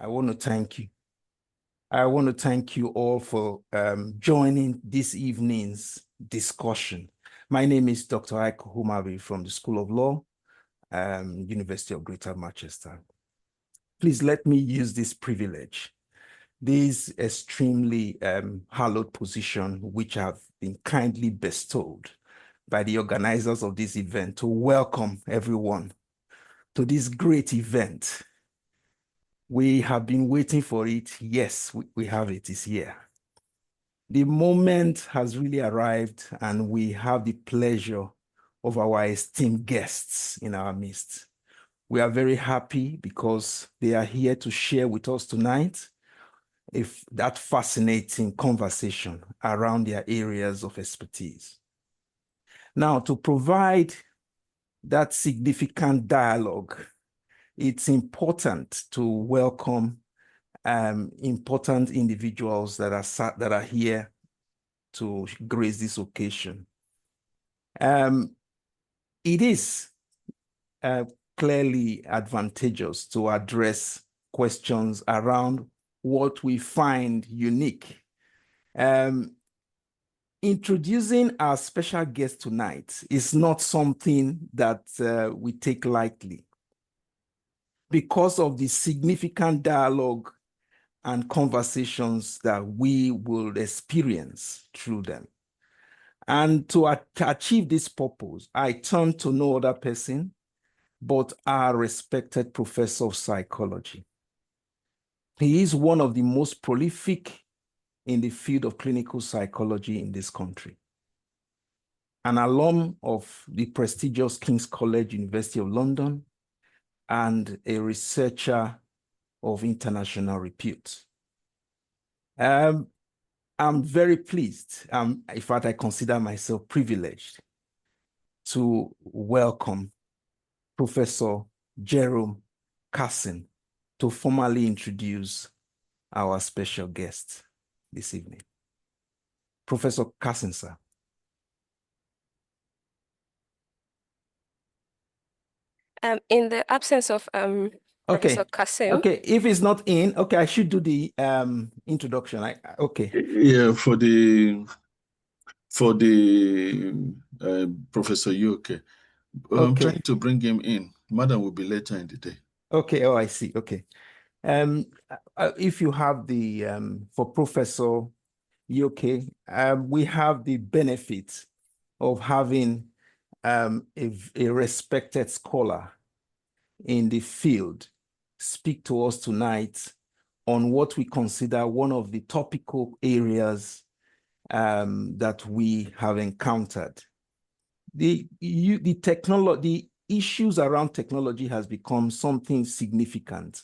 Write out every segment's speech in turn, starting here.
I want to thank you. I want to thank you all for joining this evening's discussion. My name is Dr. Ngozi from the School of Law, University of Greater Manchester. Please let me use this privilege, this extremely hallowed position which have been kindly bestowed by the organizers of this event to welcome everyone to this great event. We have been waiting for it. Yes, we have it. It's here. The moment has really arrived, and we have the pleasure of our esteemed guests in our midst. We are very happy because they are here to share with us tonight that fascinating conversation around their areas of expertise. Now, to provide that significant dialogue, it's important to welcome important individuals that are here to grace this occasion. It is clearly advantageous to address questions around what we find unique. Introducing our special guest tonight is not something that we take lightly, because of the significant dialogue and conversations that we will experience through them. And to achieve this purpose, I turn to no other person but our respected professor of psychology. He is one of the most prolific in the field of clinical psychology in this country, an alum of the prestigious King's College, University of London, and a researcher of international repute. I'm very pleased, in fact, I consider myself privileged to welcome Professor Jerome Carson to formally introduce our special guest this evening. Professor Carson, sir. In the absence of Professor Carson. Okay, if it's not in, okay, I should do the introduction. Okay. Yeah, for the Professor Yuke. I'm trying to bring him in. Madam will be later in the day. Okay, oh, I see. Okay. If you have the, for Professor Yuke, we have the benefit of having a respected scholar in the field speak to us tonight on what we consider one of the topical areas that we have encountered. The issues around technology has become something significant.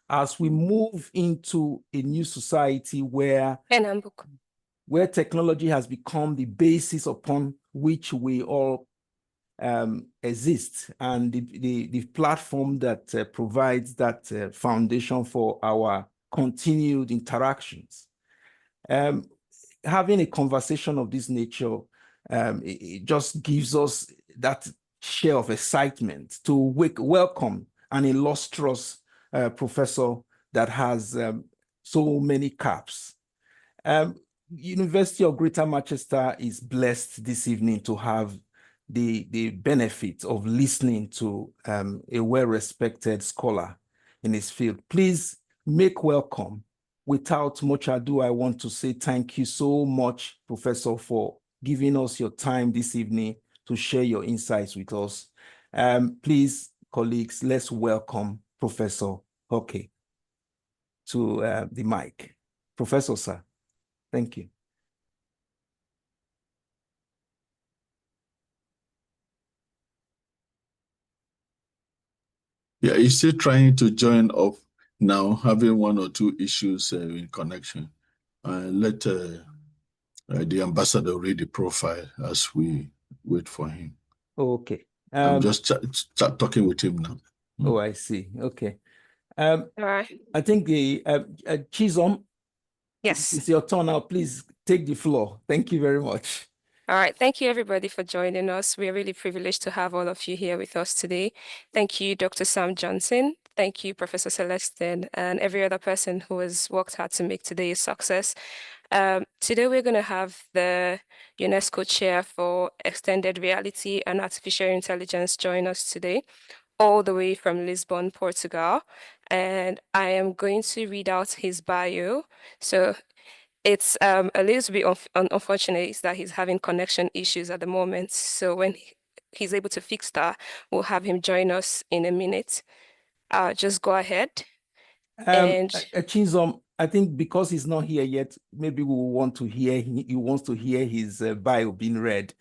As we move into a new society where technology has become the basis upon which we all exist, and the platform that provides that foundation for our continued interactions. Having a conversation of this nature, it just gives us that share of excitement to welcome an illustrious professor that has so many caps. University of Greater Manchester is blessed this evening to have the benefit of listening to a well-respected scholar in his field. Please make welcome. Without much ado, I want to say thank you so much, Professor, for giving us your time this evening to share your insights with us. Please, colleagues, let's welcome Professor Hoke to the mic. Professor, sir, thank you. Yeah, he's still trying to join up now, having one or two issues in connection. Let the ambassador read the profile as we wait for him. Okay. I'm just talking with him now. Oh, I see. Okay. All right. I think the Chisom, yes, it's your turn now. Please take the floor. Thank you very much. All right. Thank you, everybody, for joining us. We're really privileged to have all of you here with us today. Thank you, Dr. Sam Johnson. Thank you, Professor Celestine, and every other person who has worked hard to make today a success. Today, we're going to have the UNESCO Chair for Extended Reality and Artificial Intelligence join us today, all the way from Lisbon, Portugal. And I am going to read out his bio. So it's a little bit unfortunate that he's having connection issues at the moment. So when he's able to fix that, we'll have him join us in a minute. Just go ahead. Chinzom, I think because he's not here yet, maybe we will want to hear, he wants to hear his bio being read.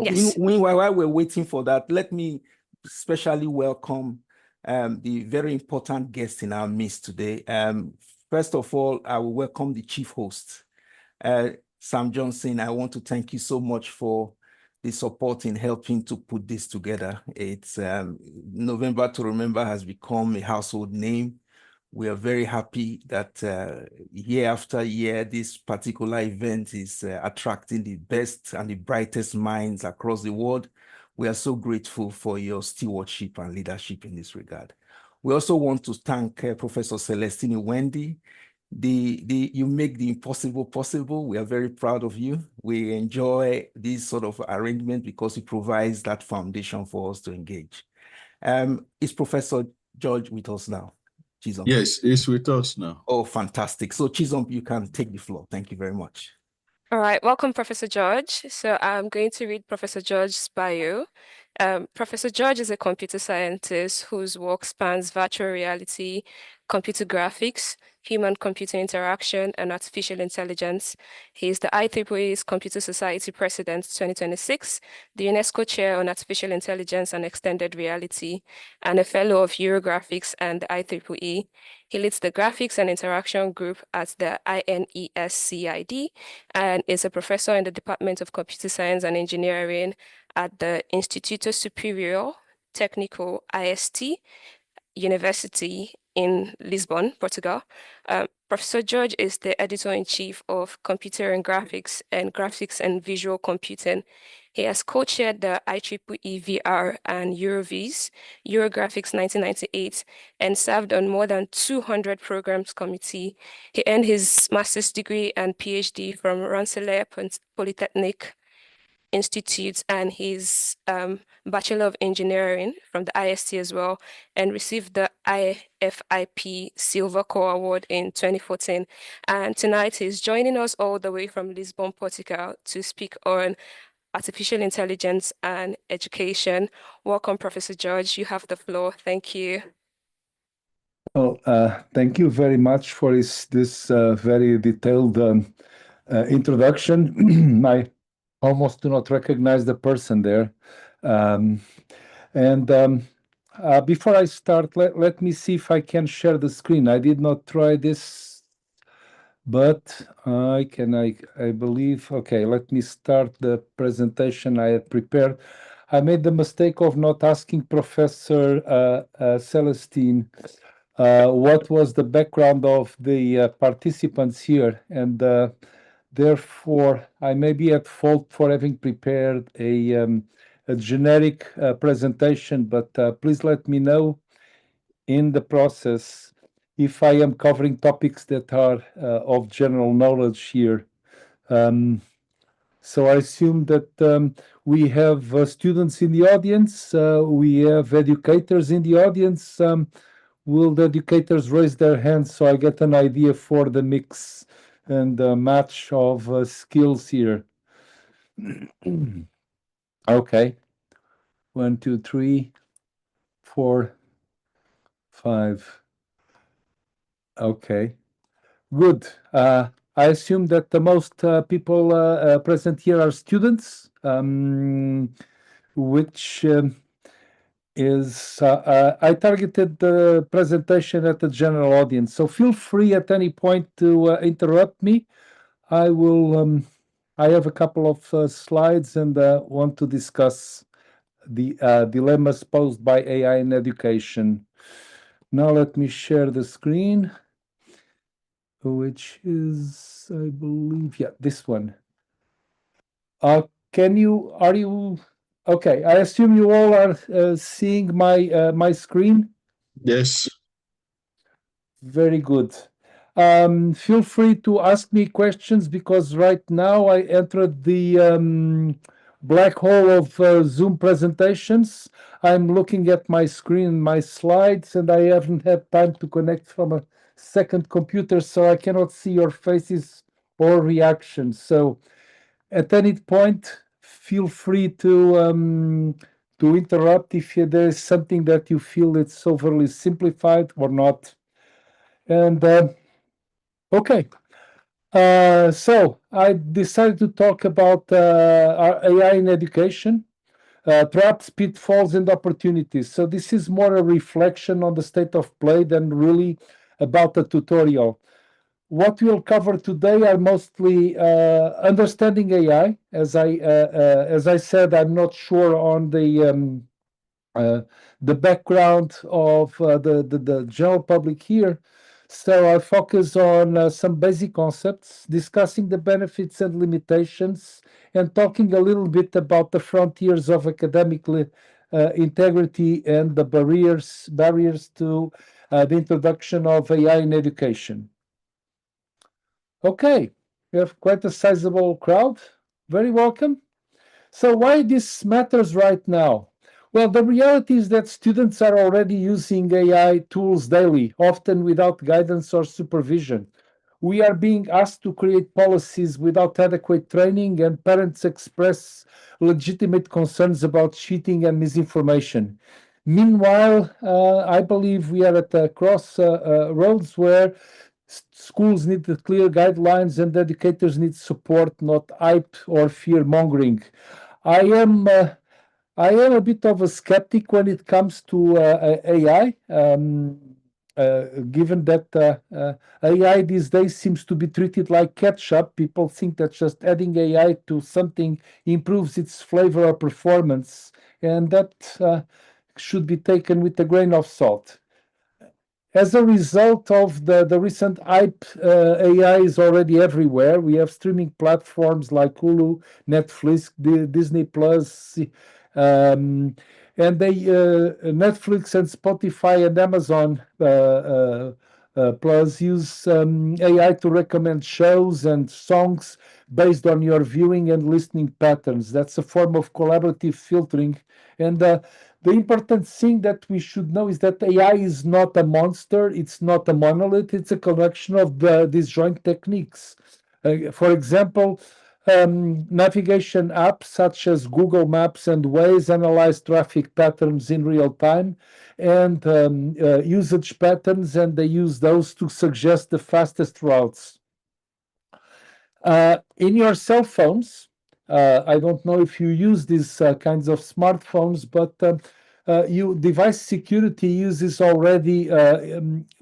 Yes. While we're waiting for that, let me specially welcome the very important guest in our midst today. First of all, I will welcome the chief host, Sam Johnson. I want to thank you so much for the support in helping to put this together. It's November to Remember has become a household name. We are very happy that year after year, this particular event is attracting the best and the brightest minds across the world. We are so grateful for your stewardship and leadership in this regard. We also want to thank Professor Celestine Wendy. You make the impossible possible. We are very proud of you. We enjoy this sort of arrangement because it provides that foundation for us to engage. Is Professor George with us now? Chizom. Yes, he's with us now. Oh, fantastic. So Chizom, you can take the floor. Thank you very much. All right, welcome, Professor George. So I'm going to read Professor George's bio. Professor George is a computer scientist whose work spans virtual reality, computer graphics, human-computer interaction, and artificial intelligence. He is the IEEE's Computer Society President-Elect, the UNESCO Chair on Artificial Intelligence and Extended Reality, and a Fellow of Eurographics and the IEEE. He leads the Graphics and Interaction Group at the UNESCO and is a professor in the Department of Computer Science and Engineering at the Instituto Superior Técnico IST University in Lisbon, Portugal. Professor George is the editor-in-chief of Computer and Graphics and Visual Computing. He has co-chaired the IEEE VR and Euroviz, Eurographics 1998, and served on more than 200 programs committee. He earned his master's degree and PhD from Rensselaer Polytechnic Institute and his Bachelor of Engineering from the IST as well, and received the IFIP Silver Core Award in 2014. And tonight he's joining us all the way from Lisbon, Portugal to speak on artificial intelligence and education. Welcome, Professor George. You have the floor. Thank you. Well, thank you very much for this very detailed introduction. I almost do not recognize the person there. Before I start, let me see if I can share the screen. I did not try this, but I believe, okay, let me start the presentation I had prepared. I made the mistake of not asking Professor Celestine what was the background of the participants here, and therefore, I may be at fault for having prepared a generic presentation, but please let me know in the process if I am covering topics that are of general knowledge here. So I assume that we have students in the audience, we have educators in the audience. Will the educators raise their hands so I get an idea for the mix and match of skills here? Okay. 1, 2, 3, 4, 5. Okay. Good. I assume that the most people present here are students, which is I targeted the presentation at the general audience. So feel free at any point to interrupt me. I will. I have a couple of slides and want to discuss the dilemmas posed by AI in education. Now let me share the screen, which is, I believe, yeah, this one. Are you, okay, I assume you all are seeing my screen? Yes. Very good. Feel free to ask me questions because right now I entered the black hole of Zoom presentations. I'm looking at my screen, my slides, and I haven't had time to connect from a second computer, so I cannot see your faces or reactions. So at any point, feel free to interrupt if there is something that you feel it's overly simplified or not. And okay, so I decided to talk about our AI in education, traps, pitfalls, and opportunities. So this is more a reflection on the state of play than really about a tutorial. What we'll cover today are mostly understanding AI. As I said, I'm not sure on the background of the general public here. So I focus on some basic concepts, discussing the benefits and limitations, and talking a little bit about the frontiers of academic integrity and the barriers to the introduction of AI in education. Okay, we have quite a sizable crowd. Very welcome. So why this matters right now? Well, the reality is that students are already using AI tools daily, often without guidance or supervision. We are being asked to create policies without adequate training, and parents express legitimate concerns about cheating and misinformation. Meanwhile, I believe we are at a crossroads where schools need clear guidelines and educators need support, not hype or fear mongering. I am a bit of a skeptic when it comes to AI, given that AI these days seems to be treated like ketchup. People think that just adding AI to something improves its flavor or performance, and that should be taken with a grain of salt. As a result of the recent hype, AI is already everywhere. We have streaming platforms like Hulu, Netflix, Disney Plus, and Netflix and Spotify and Amazon Plus use AI to recommend shows and songs based on your viewing and listening patterns. That's a form of collaborative filtering. And the important thing that we should know is that AI is not a monster, it's not a monolith, it's a collection of disjoint techniques. For example, navigation apps such as Google Maps and Waze analyze traffic patterns in real time and usage patterns, and they use those to suggest the fastest routes. In your cell phones, I don't know if you use these kinds of smartphones, but device security uses already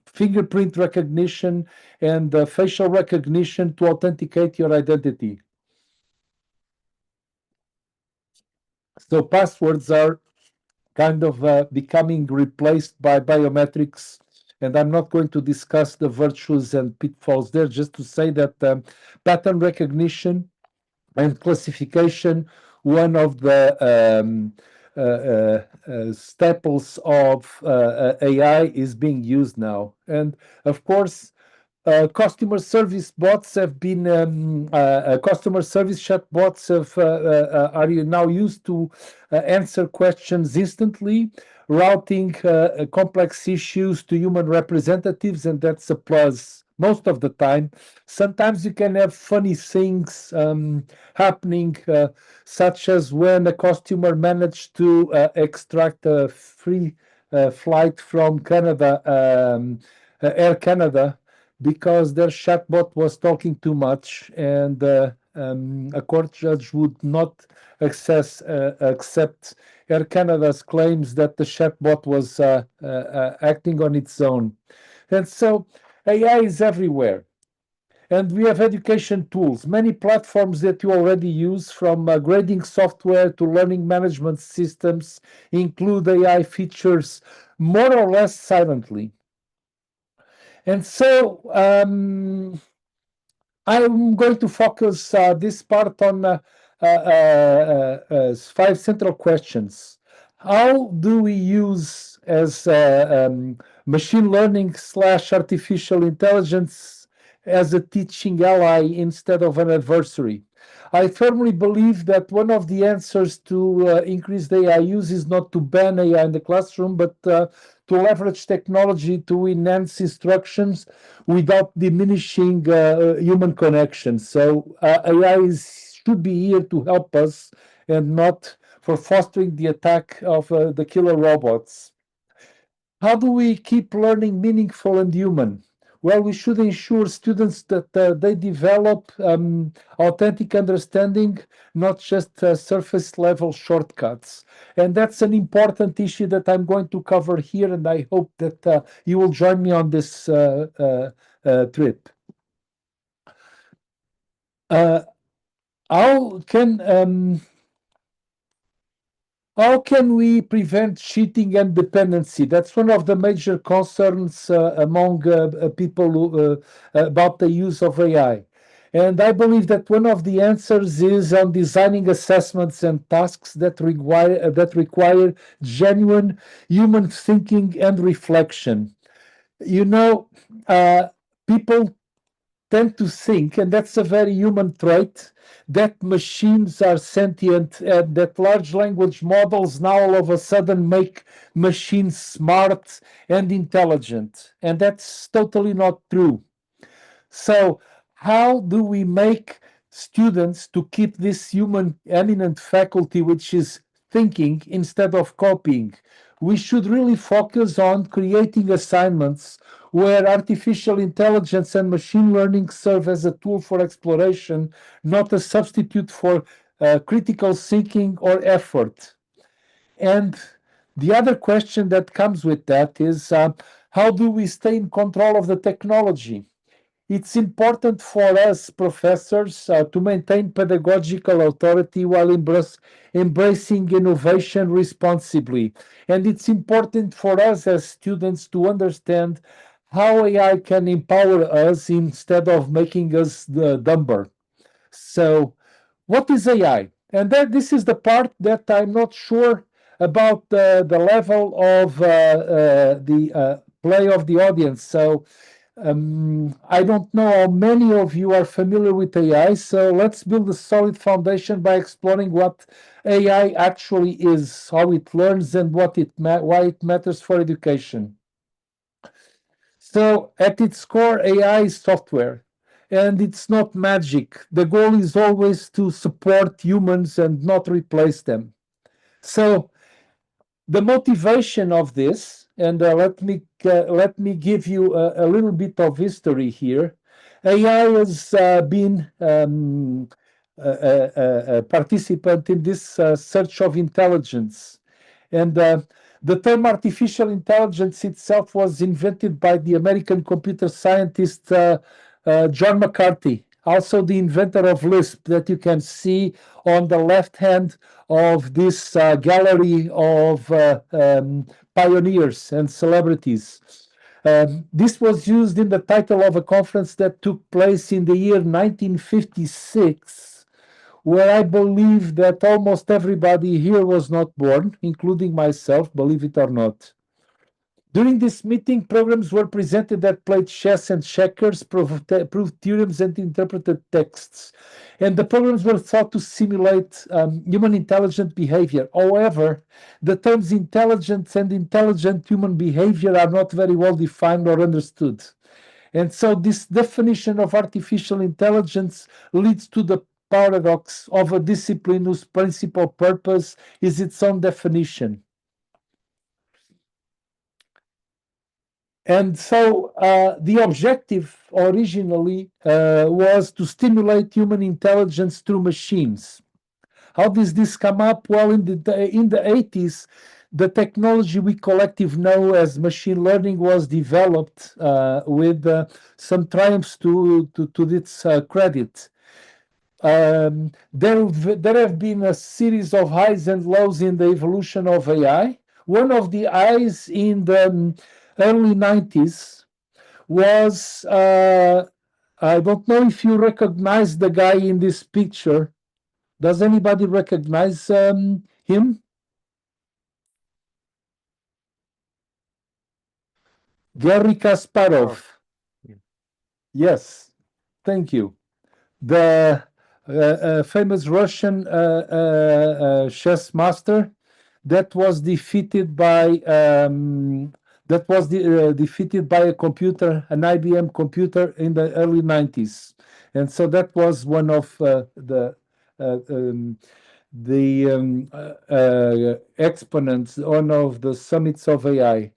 fingerprint recognition and facial recognition to authenticate your identity. So passwords are kind of becoming replaced by biometrics. And I'm not going to discuss the virtues and pitfalls there, just to say that pattern recognition and classification, one of the staples of AI, is being used now. And of course, customer service bots have been customer service chatbots are now used to answer questions instantly, routing complex issues to human representatives, and that's a plus most of the time. Sometimes you can have funny things happening, such as when a customer managed to extract a free flight from Canada, Air Canada, because their chatbot was talking too much, and a court judge would not accept Air Canada's claims that the chatbot was acting on its own. And so AI is everywhere. And we have education tools, many platforms that you already use, from grading software to learning management systems, include AI features more or less silently. And so I'm going to focus this part on 5 central questions. How do we use as machine learning / artificial intelligence as a teaching ally instead of an adversary? I firmly believe that one of the answers to increase the AI use is not to ban AI in the classroom, but to leverage technology to enhance instructions without diminishing human connection. So AI should be here to help us and not for fostering the attack of the killer robots. How do we keep learning meaningful and human? Well, we should ensure students that they develop authentic understanding, not just surface level shortcuts. And that's an important issue that I'm going to cover here, and I hope that you will join me on this trip. How can we prevent cheating and dependency? That's one of the major concerns among people about the use of AI. And I believe that one of the answers is on designing assessments and tasks that require genuine human thinking and reflection. You know, people tend to think, and that's a very human trait, that machines are sentient and that large language models now all of a sudden make machines smart and intelligent. And that's totally not true. So, how do we make students to keep this human eminent faculty, which is thinking instead of copying? We should really focus on creating assignments where artificial intelligence and machine learning serve as a tool for exploration, not a substitute for critical thinking or effort. And the other question that comes with that is how do we stay in control of the technology? It's important for us professors to maintain pedagogical authority while embracing innovation responsibly. And it's important for us as students to understand how AI can empower us instead of making us dumber. So, what is AI? And this is the part that I'm not sure about the level of the play of the audience. So, I don't know how many of you are familiar with AI, so let's build a solid foundation by exploring what AI actually is, how it learns, and why it matters for education. So, at its core, AI is software, and it's not magic. The goal is always to support humans and not replace them. So, the motivation of this, and let me give you a little bit of history here. AI has been a participant in this search of intelligence, and the term artificial intelligence itself was invented by the American computer scientist John McCarthy, also the inventor of Lisp, that you can see on the left hand of this gallery of pioneers and celebrities. This was used in the title of a conference that took place in the year 1956, where I believe that almost everybody here was not born, including myself, believe it or not. During this meeting, programs were presented that played chess and checkers, proved theorems, and interpreted texts. And the programs were thought to simulate human intelligent behavior. However, the terms intelligence and intelligent human behavior are not very well defined or understood. And so this definition of artificial intelligence leads to the paradox of a discipline whose principal purpose is its own definition. And so the objective originally was to stimulate human intelligence through machines. How does this come up? Well, in the 80s, the technology we collectively know as machine learning was developed with some triumphs to its credit. There have been a series of highs and lows in the evolution of AI. One of the highs in the early 90s was, I don't know if you recognize the guy in this picture. Does anybody recognize him? Garry Kasparov. Yes, thank you. The famous Russian chess master that was defeated by defeated by a computer, an IBM computer in the early 90s, and so that was one of the exponents, one of the summits of AI.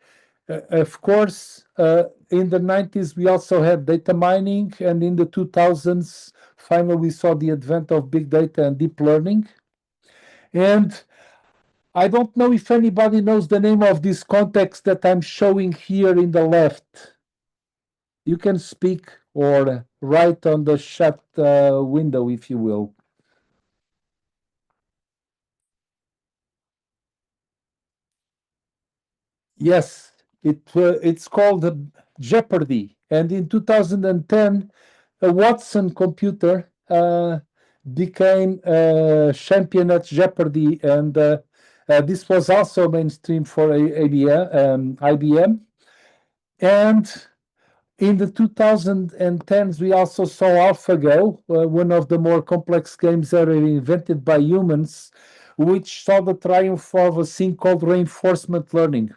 Of course, in the 90s, we also had data mining, and in the 2000s, finally, we saw the advent of big data and deep learning. And I don't know if anybody knows the name of this context that I'm showing here in the left. You can speak or write on the chat window, if you will. Yes, it's called Jeopardy. And in 2010, a Watson computer became champion at Jeopardy. And this was also mainstream for IBM. And in the 2010s, we also saw AlphaGo, one of the more complex games ever invented by humans, which saw the triumph of a thing called reinforcement learning.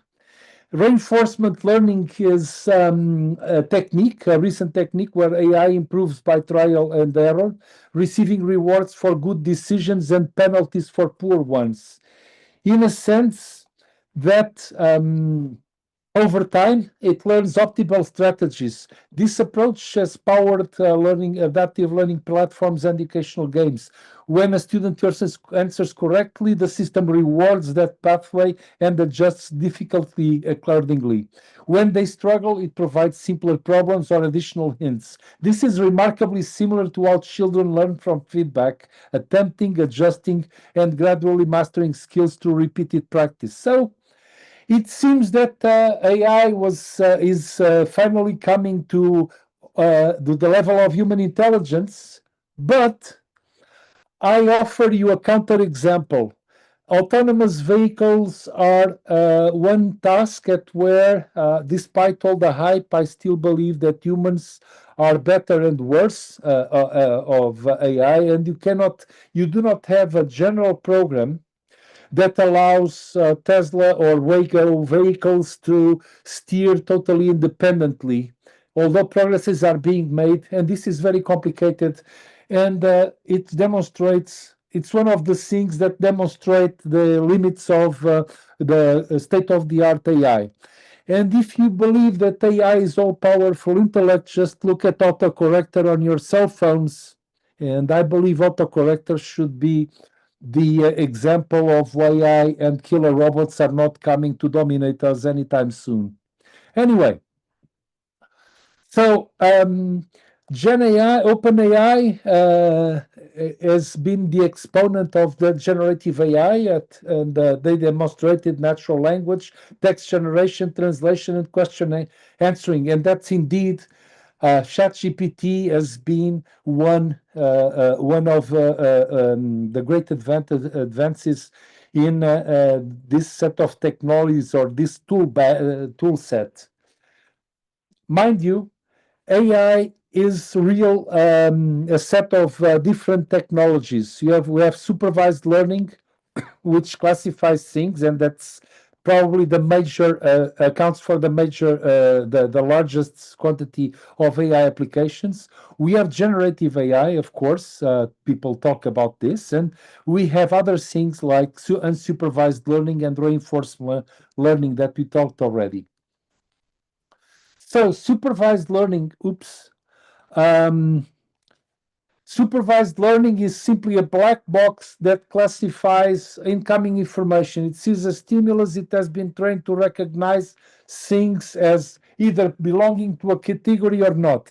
Reinforcement learning is a technique, a recent technique where AI improves by trial and error, receiving rewards for good decisions and penalties for poor ones. In a sense that over time, it learns optimal strategies. This approach has powered adaptive learning platforms and educational games. When a student answers correctly, the system rewards that pathway and adjusts difficulty accordingly. When they struggle, it provides simpler problems or additional hints. This is remarkably similar to how children learn from feedback, attempting, adjusting, and gradually mastering skills through repeated practice. So, it seems that AI is finally coming to the level of human intelligence, but I offer you a counterexample. Autonomous vehicles are one task at where, despite all the hype, I still believe that humans are better and worse of AI, and you do not have a general program that allows Tesla or Waymo vehicles to steer totally independently, although progresses are being made, and this is very complicated, and it's one of the things that demonstrate the limits of the state-of-the-art AI. And if you believe that AI is all-powerful intellect, just look at autocorrector on your cell phones, and I believe autocorrector should be the example of why AI and killer robots are not coming to dominate us anytime soon. Anyway, so OpenAI has been the exponent of the generative AI, and they demonstrated natural language, text generation, translation, and question answering, and that's indeed ChatGPT has been one of the great advances in this set of technologies or this tool set. Mind you, AI is a set of different technologies. We have supervised learning, which classifies things, and that's probably the major accounts for the largest quantity of AI applications. We have generative AI, of course. People talk about this, and we have other things like unsupervised learning and reinforcement learning that we talked already. So supervised learning, supervised learning is simply a black box that classifies incoming information. It sees a stimulus, it has been trained to recognize things as either belonging to a category or not.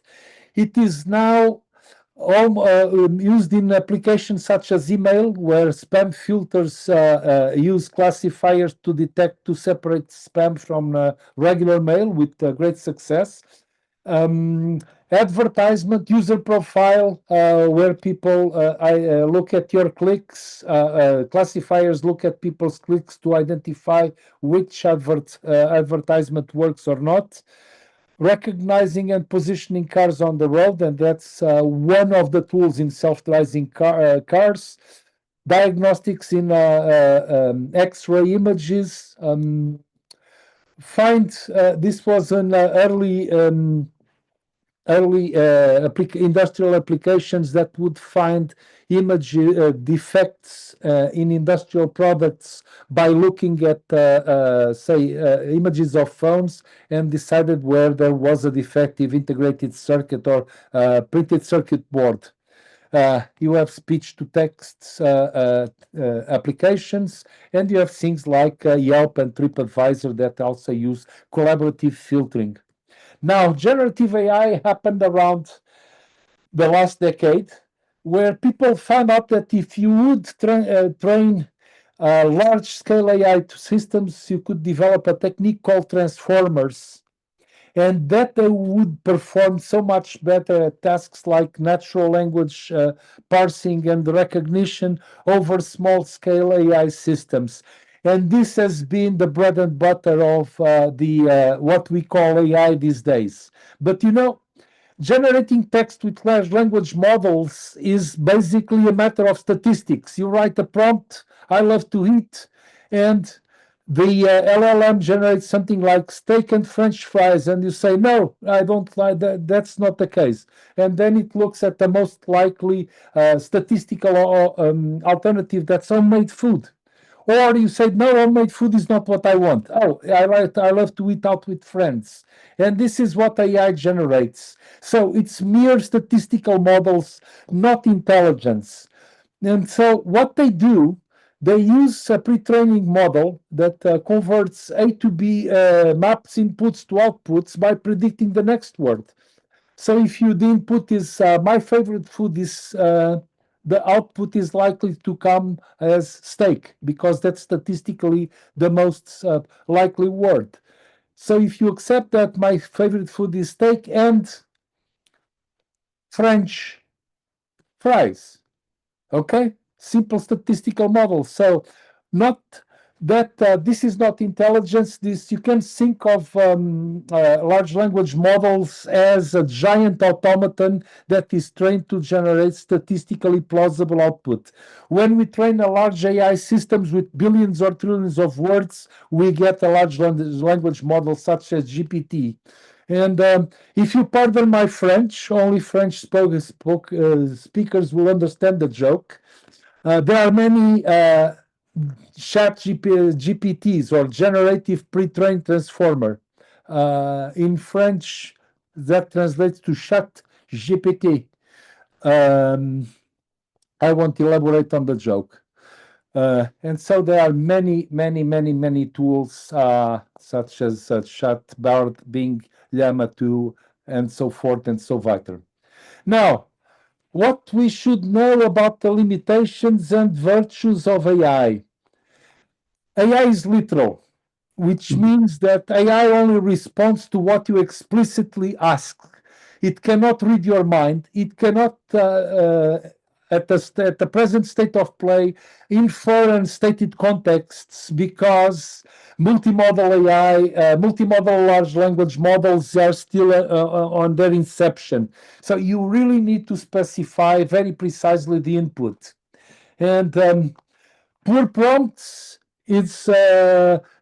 It is now used in applications such as email, where spam filters use classifiers to separate spam from regular mail with great success. Advertisement, user profile, where people look at your clicks, classifiers look at people's clicks to identify which advertisement works or not. recognizing and positioning cars on the road, and that's one of the tools in self-driving cars. Diagnostics in X-ray images. This was an early industrial applications that would find image defects in industrial products by looking at, images of phones and decided where there was a defective integrated circuit or printed circuit board. You have speech-to-text applications, and you have things like Yelp and TripAdvisor that also use collaborative filtering. Now, generative AI happened around the last decade, where people found out that if you would train large-scale AI systems, you could develop a technique called transformers, and that they would perform so much better at tasks like natural language parsing and recognition over small-scale AI systems. And this has been the bread and butter of what we call AI these days. But you know, generating text with large language models is basically a matter of statistics. You write a prompt, I love to eat, and the LLM generates something like steak and French fries, and you say, no, I don't like that. That's not the case. And then it looks at the most likely statistical alternative, that's homemade food. Or you say, no, homemade food is not what I want. Oh, I love to eat out with friends. And this is what AI generates. So it's mere statistical models, not intelligence. And so what they do, they use a pre-training model that converts A to B maps inputs to outputs by predicting the next word. So if the input is my favorite food is the output is likely to come as steak, because that's statistically the most likely word. So if you accept that my favorite food is steak and French fries, okay? Simple statistical model. So not that this is not intelligence. This, you can think of large language models as a giant automaton that is trained to generate statistically plausible output. When we train a large AI systems with billions or trillions of words, we get a large language model such as GPT. And if you pardon my French, only French speakers will understand the joke. There are many chat GPTs, or generative pre-trained transformer. In French, that translates to chat GPT. I won't elaborate on the joke. And so there are many tools such as Chat, Bard, Bing, Llama 2, and so forth and so on. Now, what we should know about the limitations and virtues of AI. AI is literal, which means that AI only responds to what you explicitly ask. It cannot read your mind. It cannot, at the present state of play, infer unstated contexts, because multimodal AI, multimodal large language models are still on their inception. So you really need to specify very precisely the input. And poor prompts, it's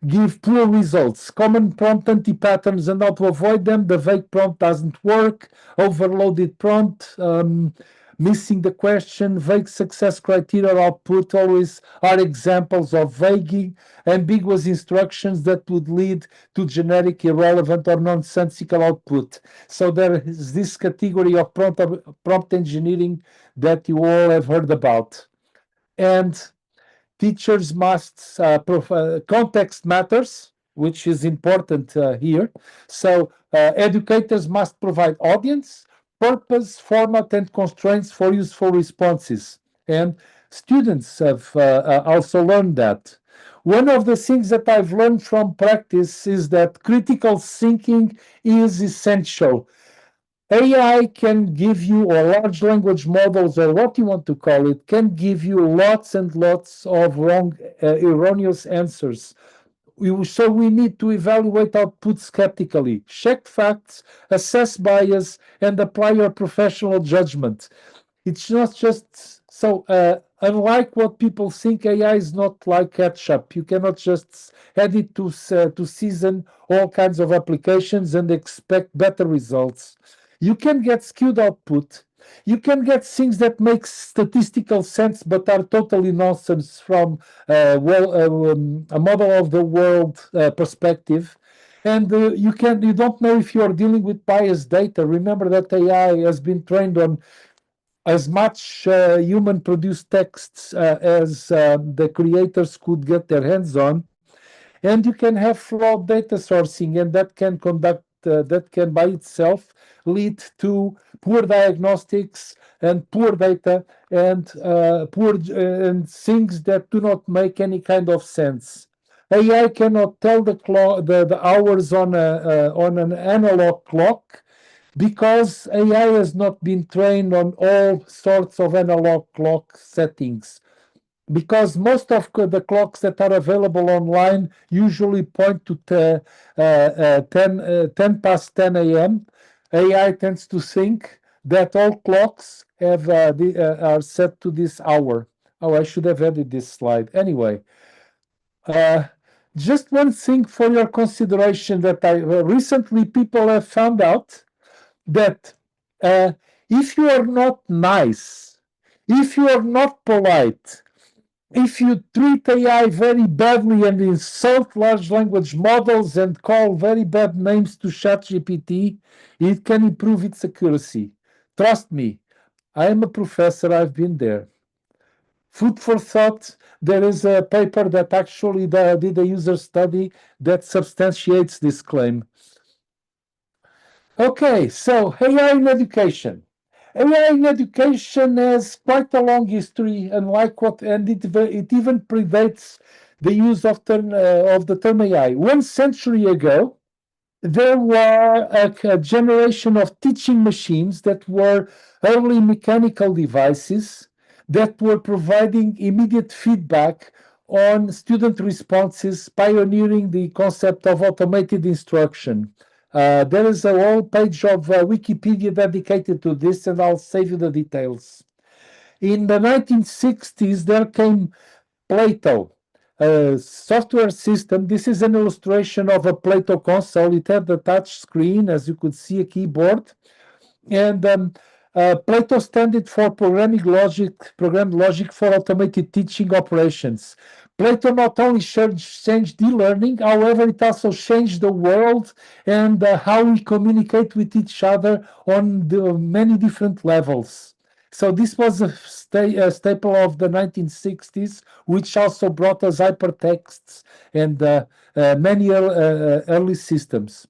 give poor results. Common prompt anti-patterns, and how to avoid them. The vague prompt doesn't work. Overloaded prompt, missing the question. Vague success criteria output always are examples of vague, ambiguous instructions that would lead to generic, irrelevant, or nonsensical output. So there is this category of prompt engineering that you all have heard about. And teachers must, context matters, which is important here. So educators must provide audience, purpose, format, and constraints for useful responses. And students have also learned that. One of the things that I've learned from practice is that critical thinking is essential. AI can give you, or large language models, or what you want to call it, can give you lots and lots of wrong, erroneous answers. So we need to evaluate output skeptically, check facts, assess bias, and apply your professional judgment. It's not just so. Unlike what people think, AI is not like ketchup. You cannot just add it to season all kinds of applications and expect better results. You can get skewed output. You can get things that make statistical sense but are totally nonsense from a model of the world perspective. And you don't know if you are dealing with biased data. Remember that AI has been trained on as much human-produced texts as the creators could get their hands on, and you can have flawed data sourcing, and that can by itself lead to poor diagnostics and poor data and and things that do not make any kind of sense. AI cannot tell the hours on an analog clock because AI has not been trained on all sorts of analog clock settings. Because most of the clocks that are available online usually point to 10 past 10 a.m. AI tends to think that all clocks are set to this hour. Oh, I should have added this slide. Anyway, just one thing for your consideration that recently people have found out that if you are not nice, if you are not polite, if you treat AI very badly and insult large language models and call very bad names to ChatGPT, it can improve its accuracy. Trust me, I am a professor, I've been there. Food for thought, there is a paper that actually did a user study that substantiates this claim. Okay, so AI in education. AI in education has quite a long history, and it even predates the use of the term AI. 1 century ago, there were a generation of teaching machines that were early mechanical devices that were providing immediate feedback on student responses, pioneering the concept of automated instruction. There is a whole page of Wikipedia dedicated to this, and I'll save you the details. In the 1960s, there came Plato, a software system. This is an illustration of a Plato console. It had a touch screen, as you could see, a keyboard. And Plato stood for programmed logic for automated teaching operations. Plato not only changed e-learning, however, it also changed the world and how we communicate with each other on many different levels. So this was a staple of the 1960s, which also brought us hypertexts and many early systems.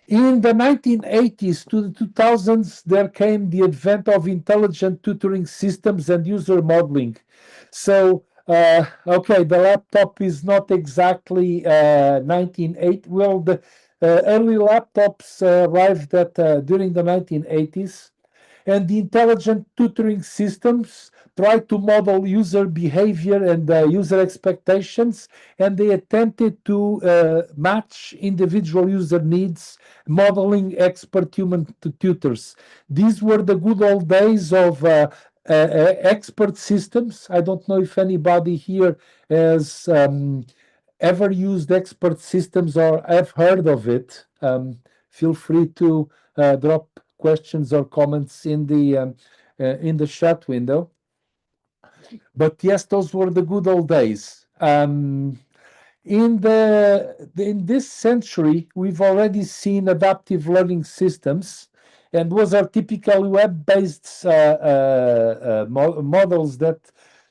In the 1980s to the 2000s, there came the advent of intelligent tutoring systems and user modeling. So, okay, the laptop is not exactly 1980. Well, the early laptops arrived during the 1980s. And the intelligent tutoring systems try to model user behavior and user expectations, and they attempted to match individual user needs, modeling expert human tutors. These were the good old days of expert systems. I don't know if anybody here has ever used expert systems or have heard of it. Feel free to drop questions or comments in the chat window. But yes, those were the good old days. In this century, we've already seen adaptive learning systems, and those are typically web-based models that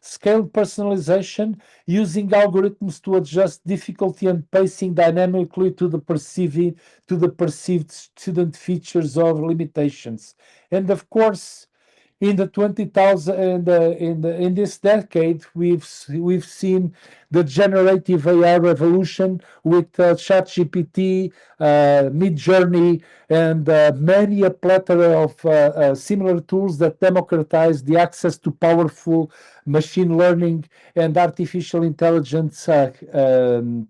scale personalization using algorithms to adjust difficulty and pacing dynamically to the perceived student features or limitations. And of course, in the 20,000 in this decade, we've seen the generative AI revolution with ChatGPT, Midjourney, and many a plethora of similar tools that democratize the access to powerful machine learning and artificial intelligence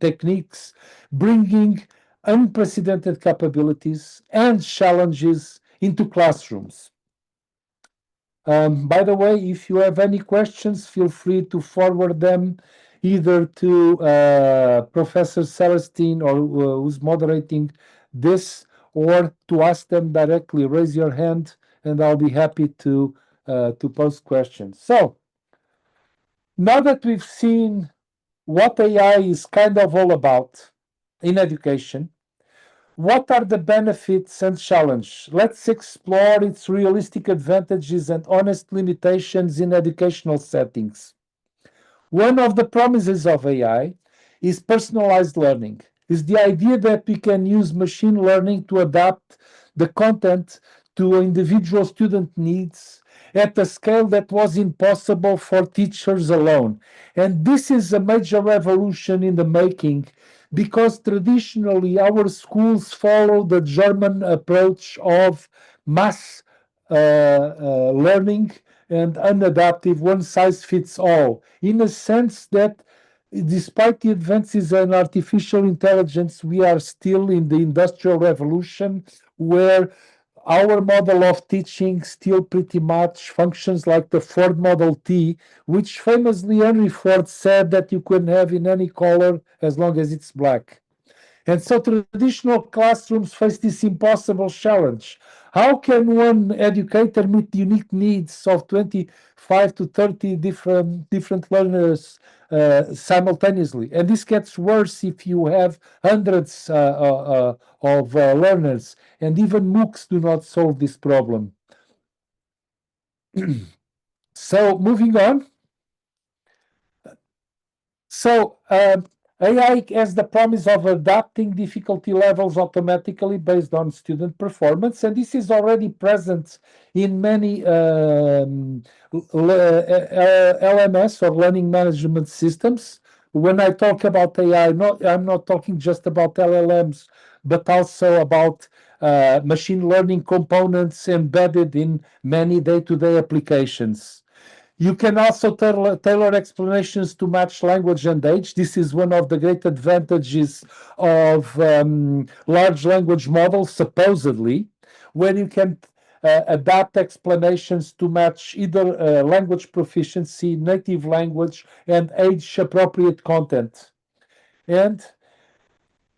techniques, bringing unprecedented capabilities and challenges into classrooms. By the way, if you have any questions, feel free to forward them either to Professor Celestine, or who's moderating this, or to ask them directly. Raise your hand, and I'll be happy to pose questions. So, now that we've seen what AI is kind of all about in education, what are the benefits and challenges? Let's explore its realistic advantages and honest limitations in educational settings. One of the promises of AI is personalized learning. Is the idea that we can use machine learning to adapt the content to individual student needs at a scale that was impossible for teachers alone. And this is a major revolution in the making, because traditionally our schools follow the German approach of mass learning and unadaptive, one size fits all, in a sense that despite the advances in artificial intelligence, we are still in the industrial revolution, where our model of teaching still pretty much functions like the Ford Model T, which famously Henry Ford said that you can have in any color as long as it's black. And so traditional classrooms face this impossible challenge. How can one educator meet the unique needs of 25 to 30 different learners simultaneously? And this gets worse if you have hundreds of learners, and even MOOCs do not solve this problem. So moving on. So AI has the promise of adapting difficulty levels automatically based on student performance, and this is already present in many LMS, or learning management systems. When I talk about AI, I'm not talking just about LLMs, but also about machine learning components embedded in many day-to-day applications. You can also tailor explanations to match language and age. This is one of the great advantages of large language models, supposedly, where you can adapt explanations to match either language proficiency, native language, and age-appropriate content. And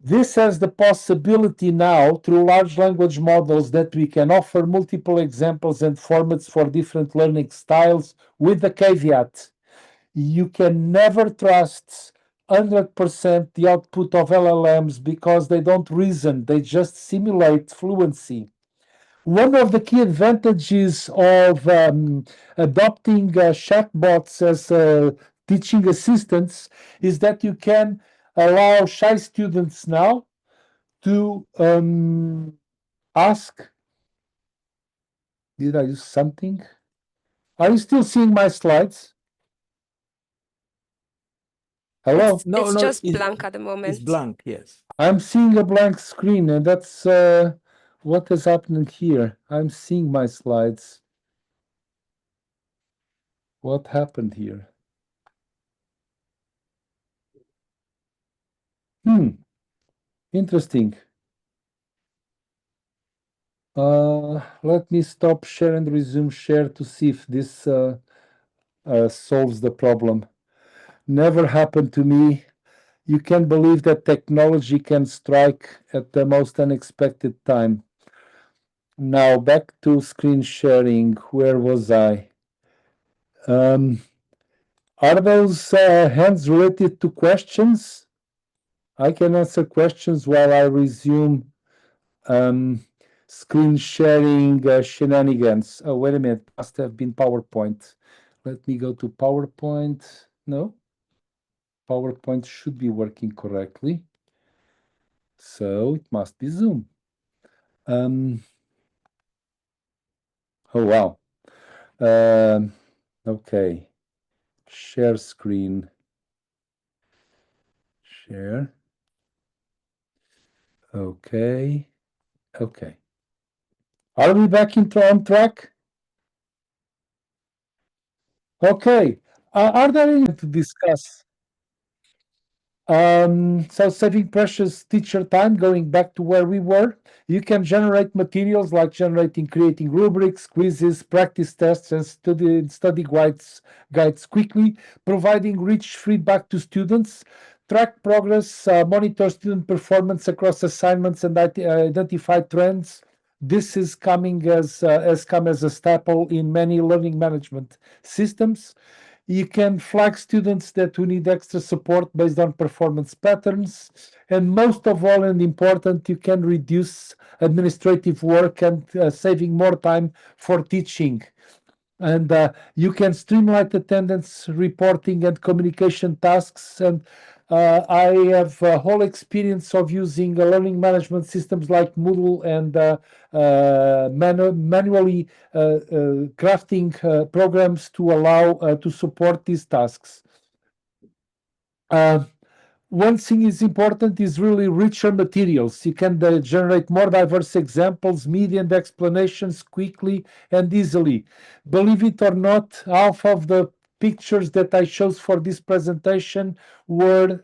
this has the possibility now, through large language models, that we can offer multiple examples and formats for different learning styles, with the caveat: you can never trust 100% the output of LLMs, because they don't reason, they just simulate fluency. One of the key advantages of adopting chatbots as teaching assistants is that you can allow shy students now to ask. Did I use something? Are you still seeing my slides? Hello? It's just blank at the moment. It's blank, yes. I'm seeing a blank screen, and that's what is happening here. I'm seeing my slides. What happened here? Interesting. Let me stop share and resume share to see if this solves the problem. Never happened to me. You can believe that technology can strike at the most unexpected time. Now back to screen sharing. Where was I? Are those hands related to questions? I can answer questions while I resume screen sharing shenanigans. Oh, wait a minute. Must have been PowerPoint. Let me go to PowerPoint. No. PowerPoint should be working correctly. So it must be Zoom. Oh, wow. Okay. Share screen. Share. Okay. Okay. Are we back on track? Okay. Are there any to discuss? So saving precious teacher time, going back to where we were, you can generate materials like creating rubrics, quizzes, practice tests, and study guides quickly, providing rich feedback to students, track progress, monitor student performance across assignments, and identify trends. This is has come as a staple in many learning management systems. You can flag students that who need extra support based on performance patterns. And most of all, and important, you can reduce administrative work and saving more time for teaching. And you can streamline attendance reporting and communication tasks. And I have a whole experience of using learning management systems like Moodle and manually crafting programs to allow to support these tasks. One thing is important is really richer materials. You can generate more diverse examples, media and explanations quickly and easily. Believe it or not, half of the pictures that I chose for this presentation were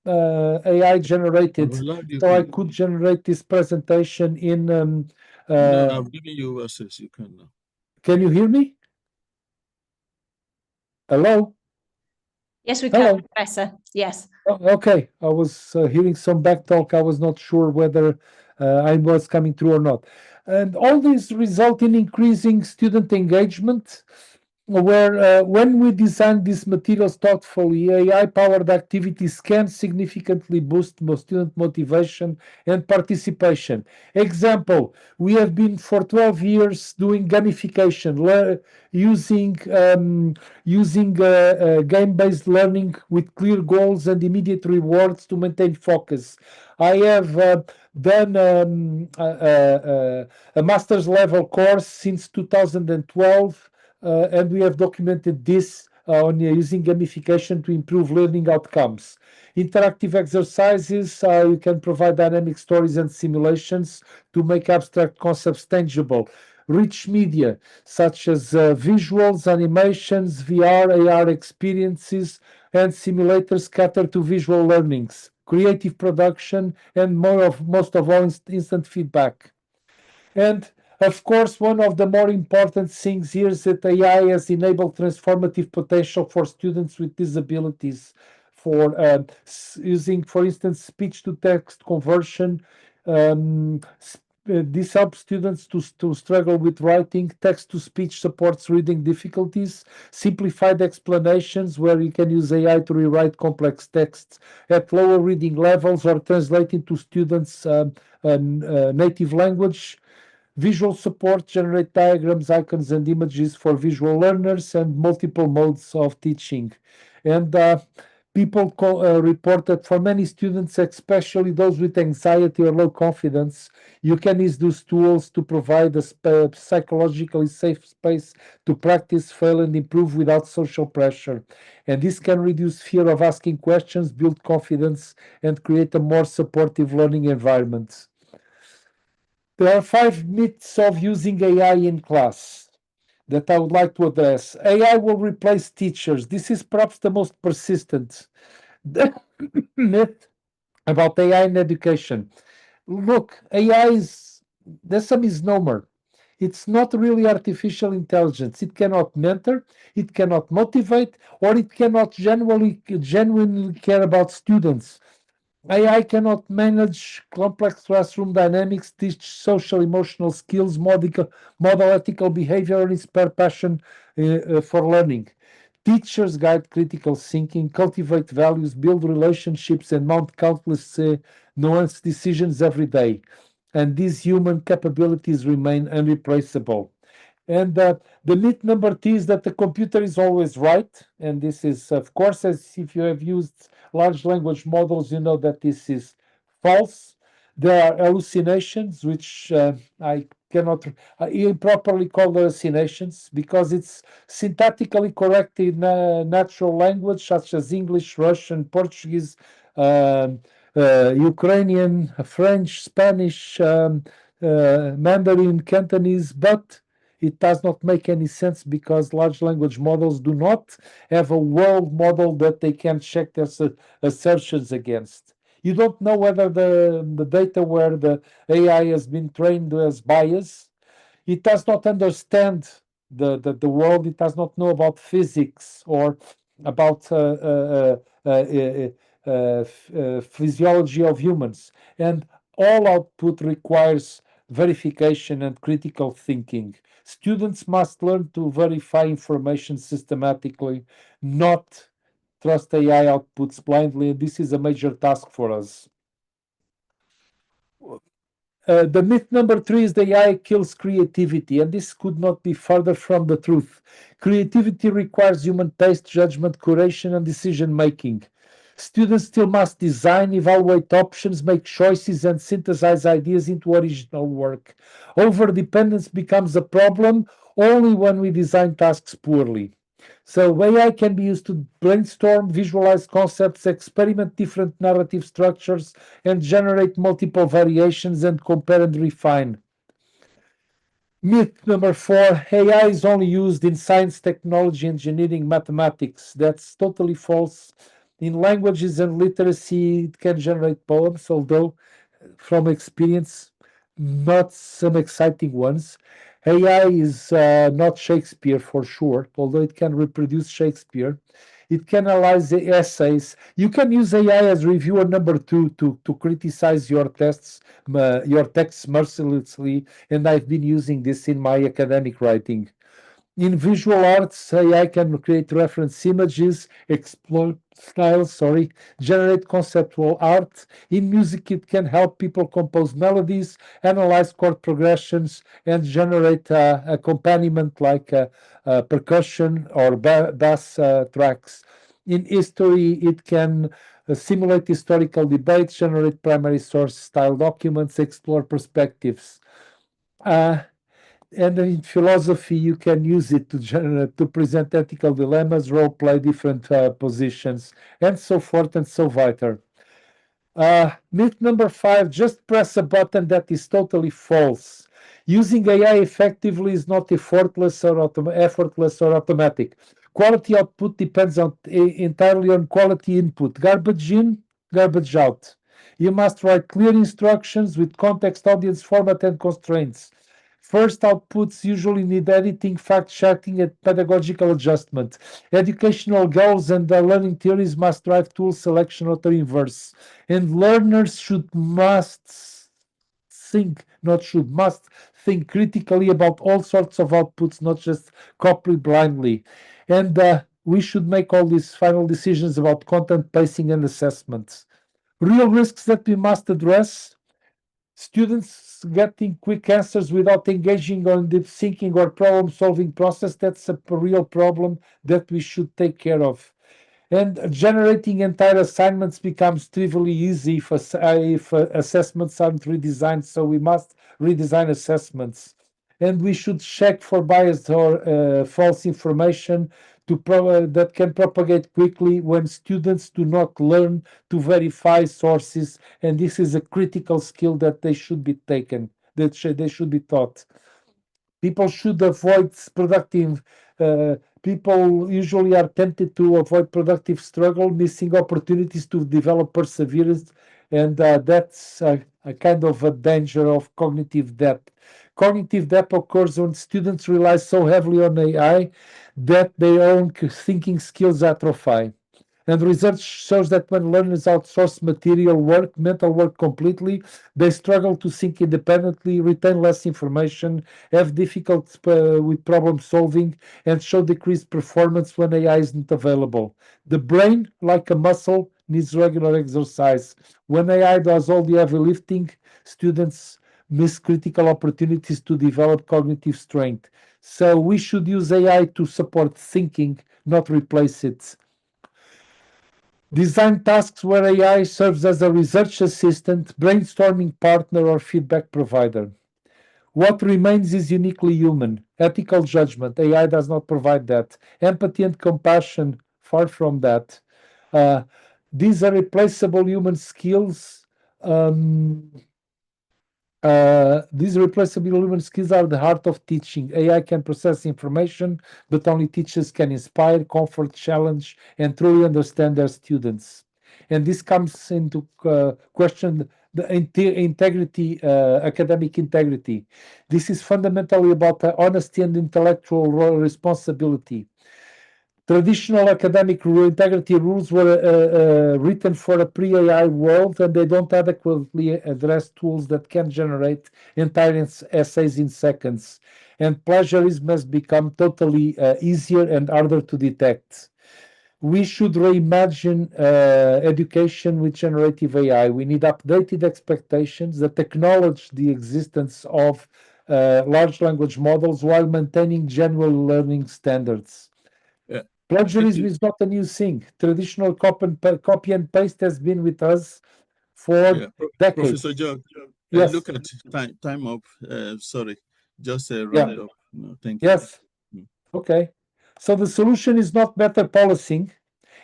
AI generated. So I could generate this presentation in... no, I've given you access. You can now. Can you hear me? Hello? Yes, we can, Professor. Yes. Okay, I was hearing some back talk. I was not sure whether I was coming through or not. And all these result in increasing student engagement, where when we design these materials thoughtfully, AI-powered activities can significantly boost student motivation and participation. Example, we have been for 12 years doing gamification, using game-based learning with clear goals and immediate rewards to maintain focus. I have done a master's level course since 2012, and we have documented this on using gamification to improve learning outcomes. Interactive exercises, you can provide dynamic stories and simulations to make abstract concepts tangible. Rich media, such as visuals, animations, VR, AR experiences, and simulators cater to visual learnings, creative production, and most of all, instant feedback. And of course, one of the more important things here is that AI has enabled transformative potential for students with disabilities, for using, for instance, speech-to-text conversion. This helps students to struggle with writing. Text-to-speech supports reading difficulties. Simplified explanations, where you can use AI to rewrite complex texts at lower reading levels or translate into students' native language. Visual support, generate diagrams, icons, and images for visual learners, and multiple modes of teaching. And people report that for many students, especially those with anxiety or low confidence, you can use those tools to provide a psychologically safe space to practice, fail, and improve without social pressure. And this can reduce fear of asking questions, build confidence, and create a more supportive learning environment. There are 5 myths of using AI in class that I would like to address. AI will replace teachers. This is perhaps the most persistent myth about AI in education. Look, there's a misnomer. It's not really artificial intelligence. It cannot mentor, it cannot motivate, or it cannot genuinely care about students. AI cannot manage complex classroom dynamics, teach social emotional skills, model ethical behavior, and inspire passion for learning. Teachers guide critical thinking, cultivate values, build relationships, and mount countless nuanced decisions every day. And these human capabilities remain unreplaceable. And the myth number 2 is that the computer is always right. And this is, of course, as if you have used large language models, you know that this is false. There are hallucinations, which I cannot improperly called hallucinations because it's syntactically correct in natural language such as English, Russian, Portuguese, Ukrainian, French, Spanish, Mandarin, Cantonese, but it does not make any sense because large language models do not have a world model that they can check their assertions against. You don't know whether the data where the AI has been trained as bias. It does not understand the world. It does not know about physics or about physiology of humans. And all output requires verification and critical thinking. Students must learn to verify information systematically, not trust AI outputs blindly. This is a major task for us. The myth number 3 is the AI kills creativity, and this could not be further from the truth. Creativity requires human taste, judgment, curation, and decision making. Students still must design, evaluate options, make choices, and synthesize ideas into original work. Overdependence becomes a problem only when we design tasks poorly. So AI can be used to brainstorm, visualize concepts, experiment different narrative structures, and generate multiple variations and compare and refine. Myth number 4, AI is only used in science, technology, engineering, mathematics. That's totally false. In languages and literacy, it can generate poems, although from experience, not some exciting ones. AI is not Shakespeare for sure, although it can reproduce Shakespeare. It can analyze the essays. You can use AI as reviewer number 2 to criticize your texts mercilessly, and I've been using this in my academic writing. In visual arts, AI can create reference images, explore styles, generate conceptual art. In music, it can help people compose melodies, analyze chord progressions, and generate accompaniment like percussion or bass tracks. In history, it can simulate historical debates, generate primary source style documents, explore perspectives. And in philosophy, you can use it to present ethical dilemmas, role play different positions, and so forth and so weiter. Myth number 5, just press a button. That is totally false. Using AI effectively is not effortless or automatic. Quality output depends entirely on quality input. Garbage in, garbage out. You must write clear instructions with context, audience, format, and constraints. First outputs usually need editing, fact-checking, and pedagogical adjustment. Educational goals and learning theories must drive tool selection or the inverse. And learners must think critically about all sorts of outputs, not just copy blindly. And we should make all these final decisions about content, pacing, and assessments. Real risks that we must address: students getting quick answers without engaging on deep thinking or problem-solving process. That's a real problem that we should take care of. And generating entire assignments becomes trivially easy if assessments aren't redesigned, so we must redesign assessments. And we should check for biased or false information that can propagate quickly when students do not learn to verify sources, and this is a critical skill that they should be taken, they should be taught. People should avoid productive, people usually are tempted to avoid productive struggle, missing opportunities to develop perseverance, and that's a kind of a danger of cognitive debt. Cognitive debt occurs when students rely so heavily on AI that their own thinking skills atrophy. And research shows that when learners outsource mental work completely, they struggle to think independently, retain less information, have difficulty with problem solving, and show decreased performance when AI isn't available. The brain, like a muscle, needs regular exercise. When AI does all the heavy lifting, students miss critical opportunities to develop cognitive strength. So we should use AI to support thinking, not replace it. Design tasks where AI serves as a research assistant, brainstorming partner, or feedback provider. What remains is uniquely human. Ethical judgment. AI does not provide that. Empathy and compassion, far from that. These are replaceable human skills. These replaceable human skills are the heart of teaching. AI can process information, but only teachers can inspire, comfort, challenge, and truly understand their students. And this comes into question the integrity, academic integrity. This is fundamentally about honesty and intellectual responsibility. Traditional academic integrity rules were written for a pre-AI world, and they don't adequately address tools that can generate entire essays in seconds. And plagiarism has become totally easier and harder to detect. We should reimagine education with generative AI. We need updated expectations that acknowledge the existence of large language models while maintaining genuine learning standards. Plagiarism is not a new thing. Traditional copy and paste has been with us for decades. Professor George, yes. Look at time up. Sorry, just round up. No, thank you. Yes. Okay. So the solution is not better policing.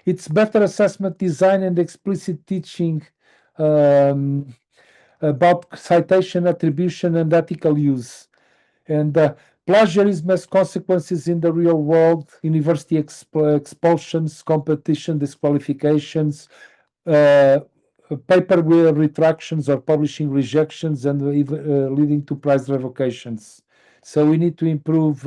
It's better assessment design and explicit teaching about citation, attribution, and ethical use. And plagiarism has consequences in the real world: university expulsions, competition disqualifications, paper retractions or publishing rejections, and leading to prize revocations. So we need to improve.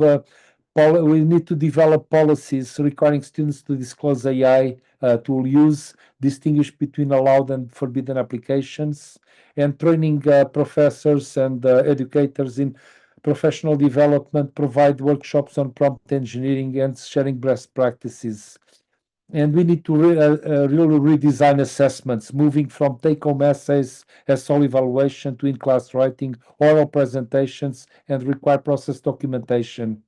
We need to develop policies requiring students to disclose AI tool use, distinguish between allowed and forbidden applications, and training professors and educators in professional development, provide workshops on prompt engineering and sharing best practices. And we need to really redesign assessments, moving from take-home essays as sole evaluation to in-class writing, oral presentations, and require process documentation.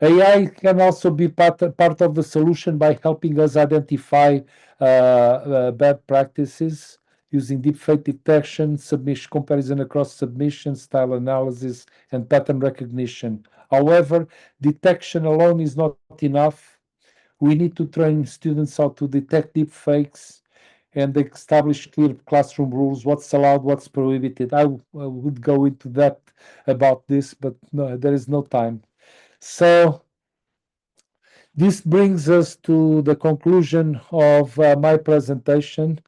AI can also be part of the solution by helping us identify bad practices using deepfake detection, submission comparison across submissions, style analysis, and pattern recognition. However, detection alone is not enough. We need to train students how to detect deepfakes and establish clear classroom rules, what's allowed, what's prohibited. I would go into that about this, but no, there is no time. So this brings us to the conclusion of my presentation.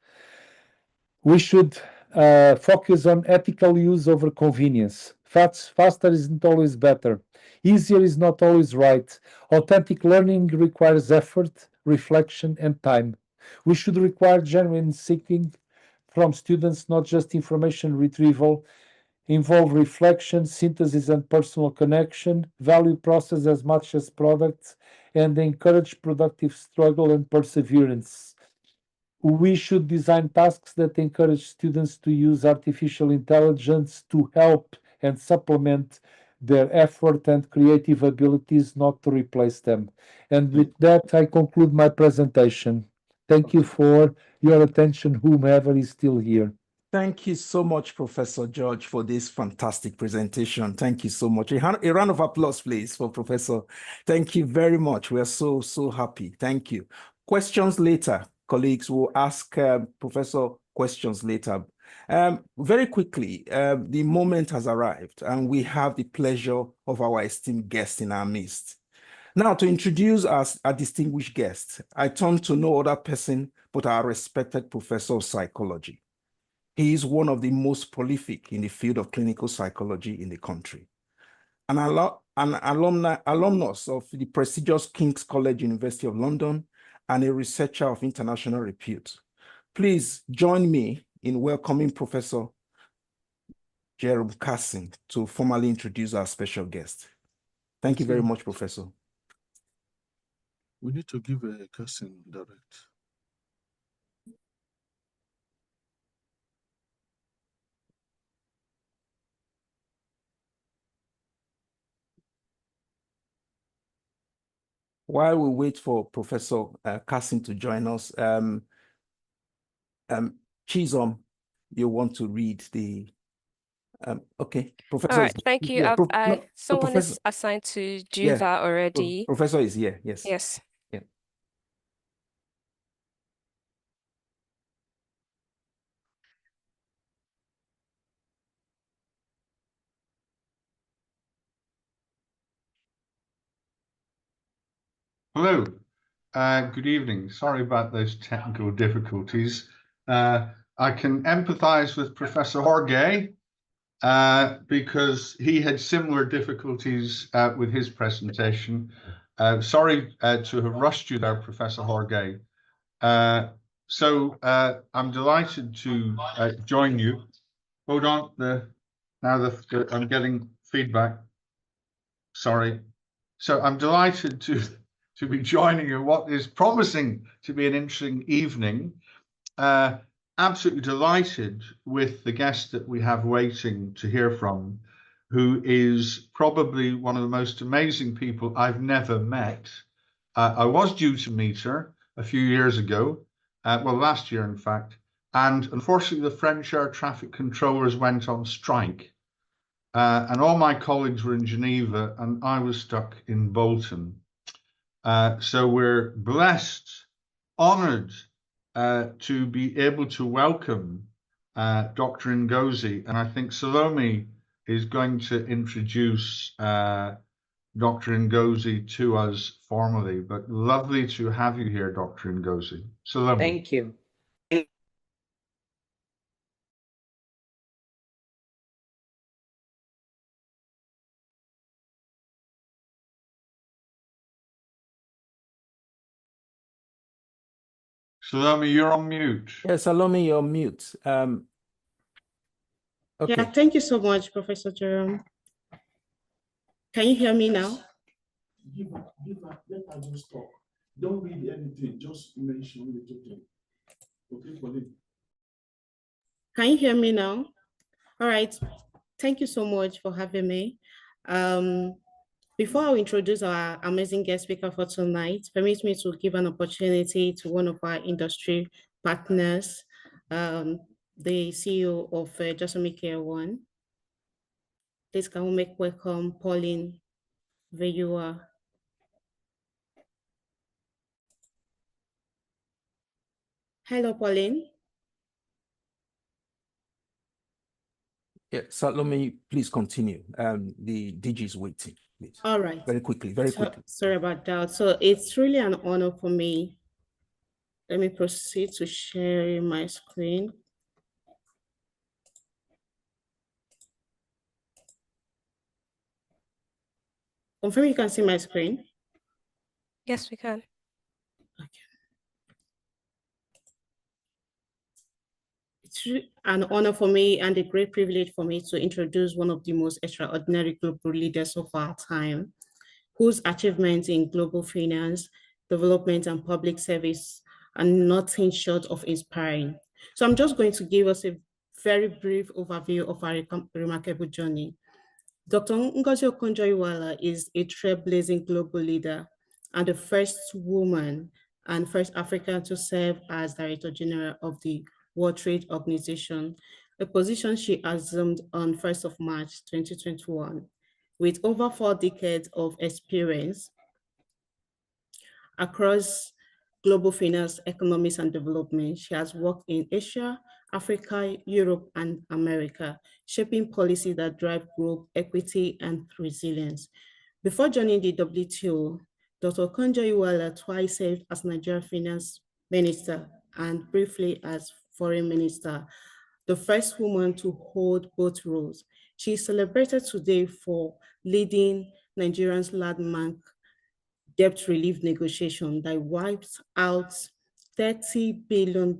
We should focus on ethical use over convenience. Faster isn't always better. Easier is not always right. Authentic learning requires effort, reflection, and time. We should require genuine seeking from students, not just information retrieval. Involve reflection, synthesis, and personal connection, value process as much as products, and encourage productive struggle and perseverance. We should design tasks that encourage students to use artificial intelligence to help and supplement their effort and creative abilities, not to replace them. And with that, I conclude my presentation. Thank you for your attention, whomever is still here. Thank you so much, Professor George, for this fantastic presentation. Thank you so much. A round of applause, please, for Professor. Thank you very much. We are so happy. Thank you. Questions later, colleagues. Will ask Professor questions later. Very quickly, the moment has arrived, and we have the pleasure of our esteemed guest in our midst. Now, to introduce us a distinguished guest, I turn to no other person but our respected professor of psychology. He is one of the most prolific in the field of clinical psychology in the country. An alumnus of the prestigious King's College, University of London, and a researcher of international repute. Please join me in welcoming Professor Jerome Cassin to formally introduce our special guest. Thank you very much, Professor. We need to give a Cassin direct. While we wait for Professor Cassin to join us, Chisom, you want to read the Okay, Professor. All right, thank you. Yeah, someone Professor, is assigned to do that already. Professor is here, yes. Yes. Yeah. Hello, good evening. Sorry about those technical difficulties. I can empathize with Professor Jorge because he had similar difficulties with his presentation. Sorry to have rushed you there, Professor Jorge. So I'm delighted to join you. Hold on, I'm getting feedback. Sorry. So I'm delighted to be joining you what is promising to be an interesting evening. Absolutely delighted with the guest that we have waiting to hear from, who is probably one of the most amazing people I've never met. I was due to meet her a few years ago, well, last year, in fact, and unfortunately, the French air traffic controllers went on strike. And all my colleagues were in Geneva, and I was stuck in Bolton. So we're blessed, honored to be able to welcome Dr. Ngozi, and I think Salome is going to introduce Dr. Ngozi to us formally, but lovely to have you here, Dr. Ngozi. Salome. Thank you. Salome, you're on mute. Yeah, Salome, you're on mute. Okay. Yeah, thank you so much, Professor Jerome. Can you hear me now? Let her just talk. Don't read anything, just mention the topic. Okay, Pauline? Can you hear me now? All right. Thank you so much for having me. Before I introduce our amazing guest speaker for tonight, permit me to give an opportunity to one of our industry partners, the CEO of Just One. Please can we make welcome Pauline Veyua. Hello, Pauline. Yeah, Salome, please continue. The DG is waiting, please. All right. Very quickly, very quickly. Sorry about that. So it's really an honor for me. Let me proceed to share my screen. Confirm you can see my screen. Yes, we can. Okay. It's an honor for me and a great privilege for me to introduce one of the most extraordinary global leaders of our time, whose achievements in global finance, development, and public service are nothing short of inspiring. So I'm just going to give us a very brief overview of our remarkable journey. Dr. Ngozi Okonjo-Iweala is a trailblazing global leader and the first woman and first African to serve as Director General of the World Trade Organization, a position she assumed on 1st of March 2021. With over 4 decades of experience across global finance, economics, and development, she has worked in Asia, Africa, Europe, and America, shaping policies that drive growth, equity, and resilience. Before joining the WTO, Dr. Okonjo-Iweala twice served as Nigerian finance minister and briefly as foreign minister, the first woman to hold both roles. She is celebrated today for leading Nigeria's landmark debt relief negotiation that wipes out $30 billion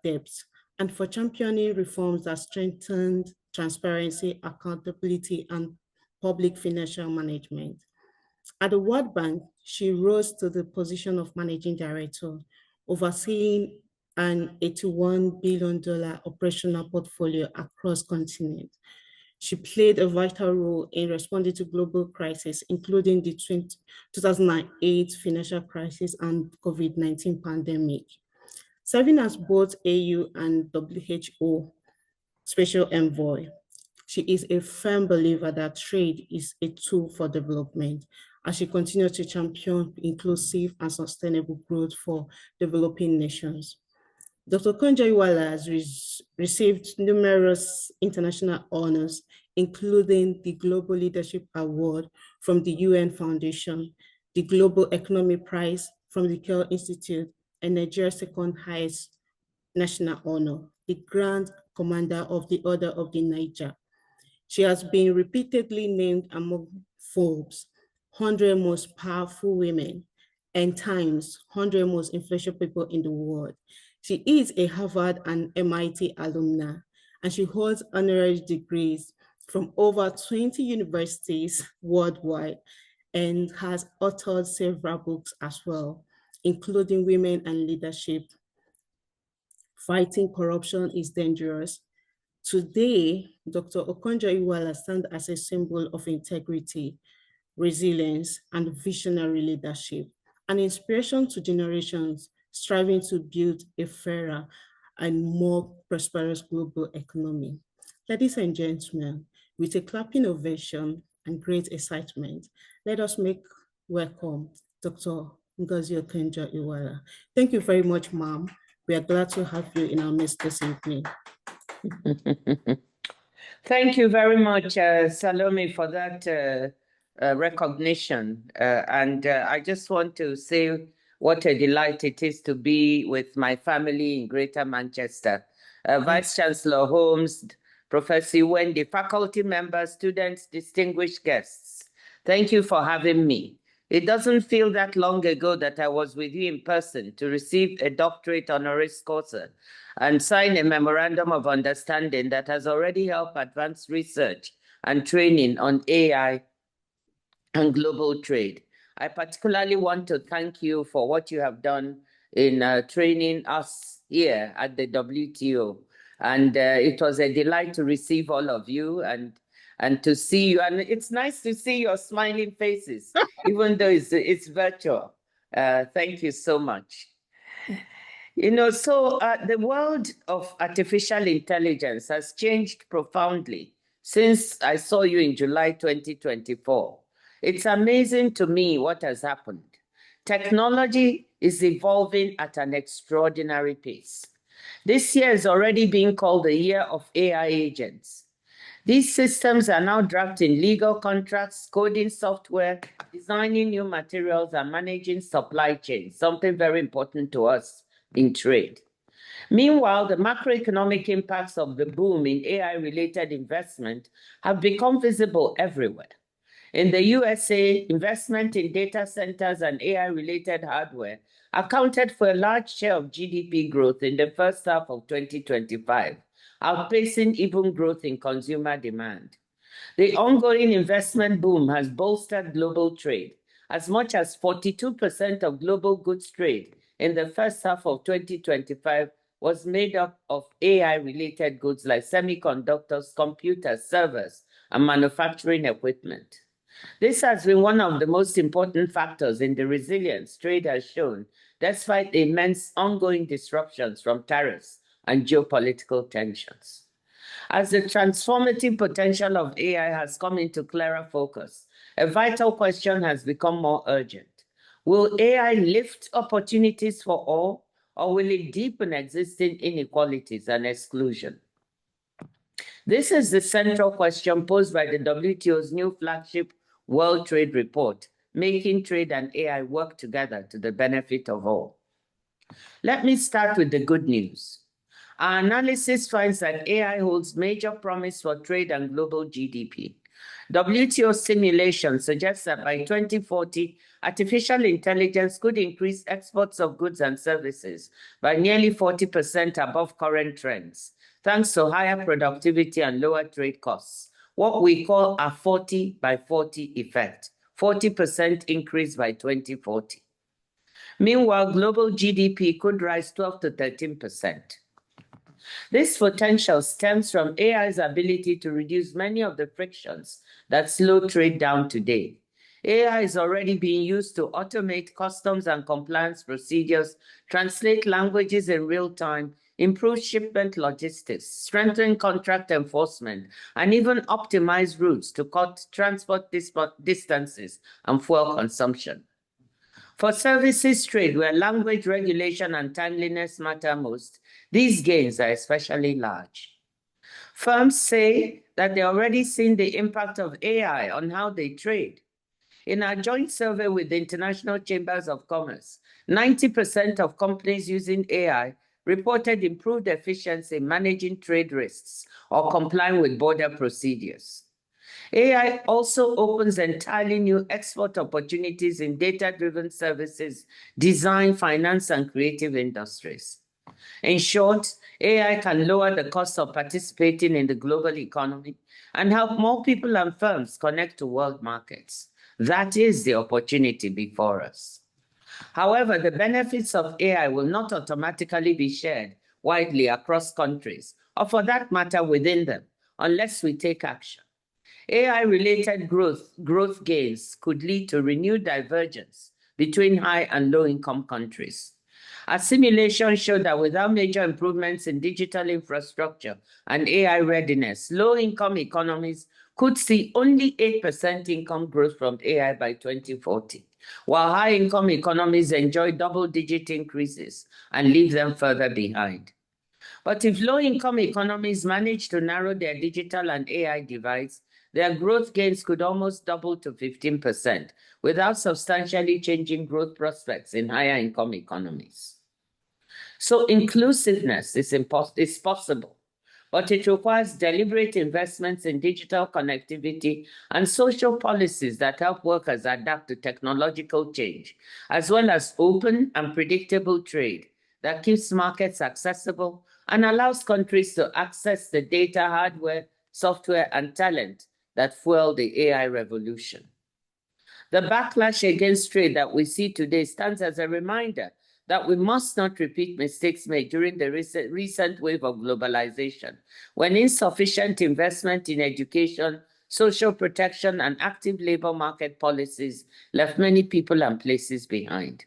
debts and for championing reforms that strengthened transparency, accountability, and public financial management. At the World Bank, she rose to the position of managing director, overseeing an $81 billion operational portfolio across continents. She played a vital role in responding to global crises, including the 2008 financial crisis and COVID-19 pandemic. Serving as both AU and WHO Special Envoy, She is a firm believer that trade is a tool for development, as she continues to champion inclusive and sustainable growth for developing nations. Dr. Okonjo-Iweala has received numerous international honors, including the Global Leadership Award from the UN Foundation, the Global Economic Prize from the Kell Institute, and Nigeria's second highest national honor, the Grand Commander of the Order of the Niger. She has been repeatedly named among Forbes' 100 most powerful women and Times 100 most influential people in the world. She is a Harvard and MIT alumna, and she holds honorary degrees from over 20 universities worldwide and has authored several books as well, including Women and Leadership, Fighting Corruption is Dangerous. Today, Dr. Okonjo-Iweala stands as a symbol of integrity, resilience, and visionary leadership, an inspiration to generations striving to build a fairer and more prosperous global economy. Ladies and gentlemen, with a clapping ovation and great excitement, let us make welcome Dr. Ngozi Okonjo-Iweala. Thank you very much, ma'am. We are glad to have you in our midst this evening. Thank you very much, Salome, for that recognition. I just want to say what a delight it is to be with my family in Greater Manchester. Vice Chancellor Holmes, Professor Wendy, faculty members, students, distinguished guests. Thank you for having me. It doesn't feel that long ago that I was with you in person to receive a doctorate honoris causa and sign a memorandum of understanding that has already helped advance research and training on AI and global trade. I particularly want to thank you for what you have done in training us here at the WTO. And it was a delight to receive all of you and to see you. And it's nice to see your smiling faces, even though it's virtual. Thank you so much. You know, so the world of artificial intelligence has changed profoundly since I saw you in July 2024. It's amazing to me what has happened. Technology is evolving at an extraordinary pace. This year is already being called the year of AI agents. These systems are now drafting legal contracts, coding software, designing new materials, and managing supply chains, something very important to us in trade. Meanwhile, the macroeconomic impacts of the boom in AI-related investment have become visible everywhere. In the USA, investment in data centers and AI-related hardware accounted for a large share of GDP growth in the first half of 2025, outpacing even growth in consumer demand. The ongoing investment boom has bolstered global trade. As much as 42% of global goods trade in the first half of 2025 was made up of AI-related goods like semiconductors, computers, servers, and manufacturing equipment. This has been one of the most important factors in the resilience trade has shown, despite the immense ongoing disruptions from tariffs and geopolitical tensions. As the transformative potential of AI has come into clearer focus, a vital question has become more urgent. Will AI lift opportunities for all, or will it deepen existing inequalities and exclusion? This is the central question posed by the WTO's new flagship World Trade Report, Making Trade and AI Work Together to the Benefit of All. Let me start with the good news. Our analysis finds that AI holds major promise for trade and global GDP. WTO simulation suggests that by 2040, artificial intelligence could increase exports of goods and services by nearly 40% above current trends, thanks to higher productivity and lower trade costs, what we call a 40 by 40 effect, 40% increase by 2040. Meanwhile, global GDP could rise 12 to 13%. This potential stems from AI's ability to reduce many of the frictions that slow trade down today. AI is already being used to automate customs and compliance procedures, translate languages in real time, improve shipment logistics, strengthen contract enforcement, and even optimize routes to cut transport distances and fuel consumption. For services trade, where language regulation and timeliness matter most, these gains are especially large. Firms say that they're already seeing the impact of AI on how they trade. In our joint survey with the International Chambers of Commerce, 90% of companies using AI reported improved efficiency in managing trade risks or complying with border procedures. AI also opens entirely new export opportunities in data-driven services, design, finance, and creative industries. In short, AI can lower the cost of participating in the global economy and help more people and firms connect to world markets. That is the opportunity before us. However, the benefits of AI will not automatically be shared widely across countries, or for that matter within them, unless we take action. AI-related growth gains could lead to renewed divergence between high and low-income countries. Our simulations show that without major improvements in digital infrastructure and AI readiness, low-income economies could see only 8% income growth from AI by 2040, while high-income economies enjoy double-digit increases and leave them further behind. But if low-income economies manage to narrow their digital and AI divides, their growth gains could almost double to 15% without substantially changing growth prospects in higher income economies. So inclusiveness is possible, but it requires deliberate investments in digital connectivity and social policies that help workers adapt to technological change, as well as open and predictable trade that keeps markets accessible and allows countries to access the data, hardware, software, and talent that fuel the AI revolution. The backlash against trade that we see today stands as a reminder that we must not repeat mistakes made during the recent wave of globalization, when insufficient investment in education, social protection, and active labor market policies left many people and places behind.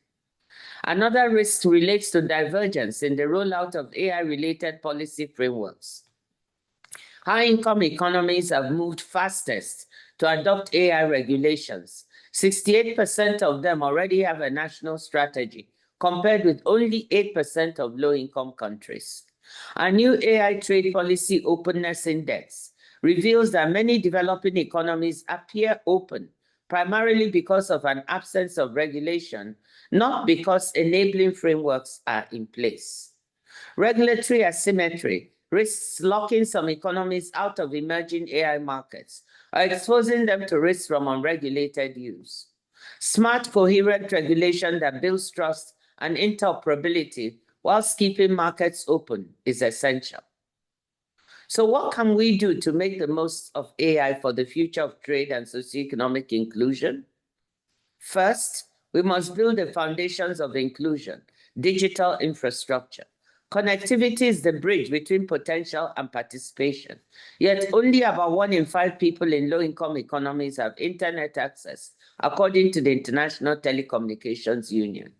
Another risk relates to divergence in the rollout of AI-related policy frameworks. High-income economies have moved fastest to adopt AI regulations. 68% of them already have a national strategy, compared with only 8% of low-income countries. Our new AI Trade Policy Openness Index reveals that many developing economies appear open, primarily because of an absence of regulation, not because enabling frameworks are in place. Regulatory asymmetry risks locking some economies out of emerging AI markets or exposing them to risks from unregulated use. Smart, coherent regulation that builds trust and interoperability whilst keeping markets open is essential. So what can we do to make the most of AI for the future of trade and socioeconomic inclusion? First, we must build the foundations of inclusion, digital infrastructure. Connectivity is the bridge between potential and participation. Yet only about 1 in 5 people in low-income economies have internet access, according to the International Telecommunications Union.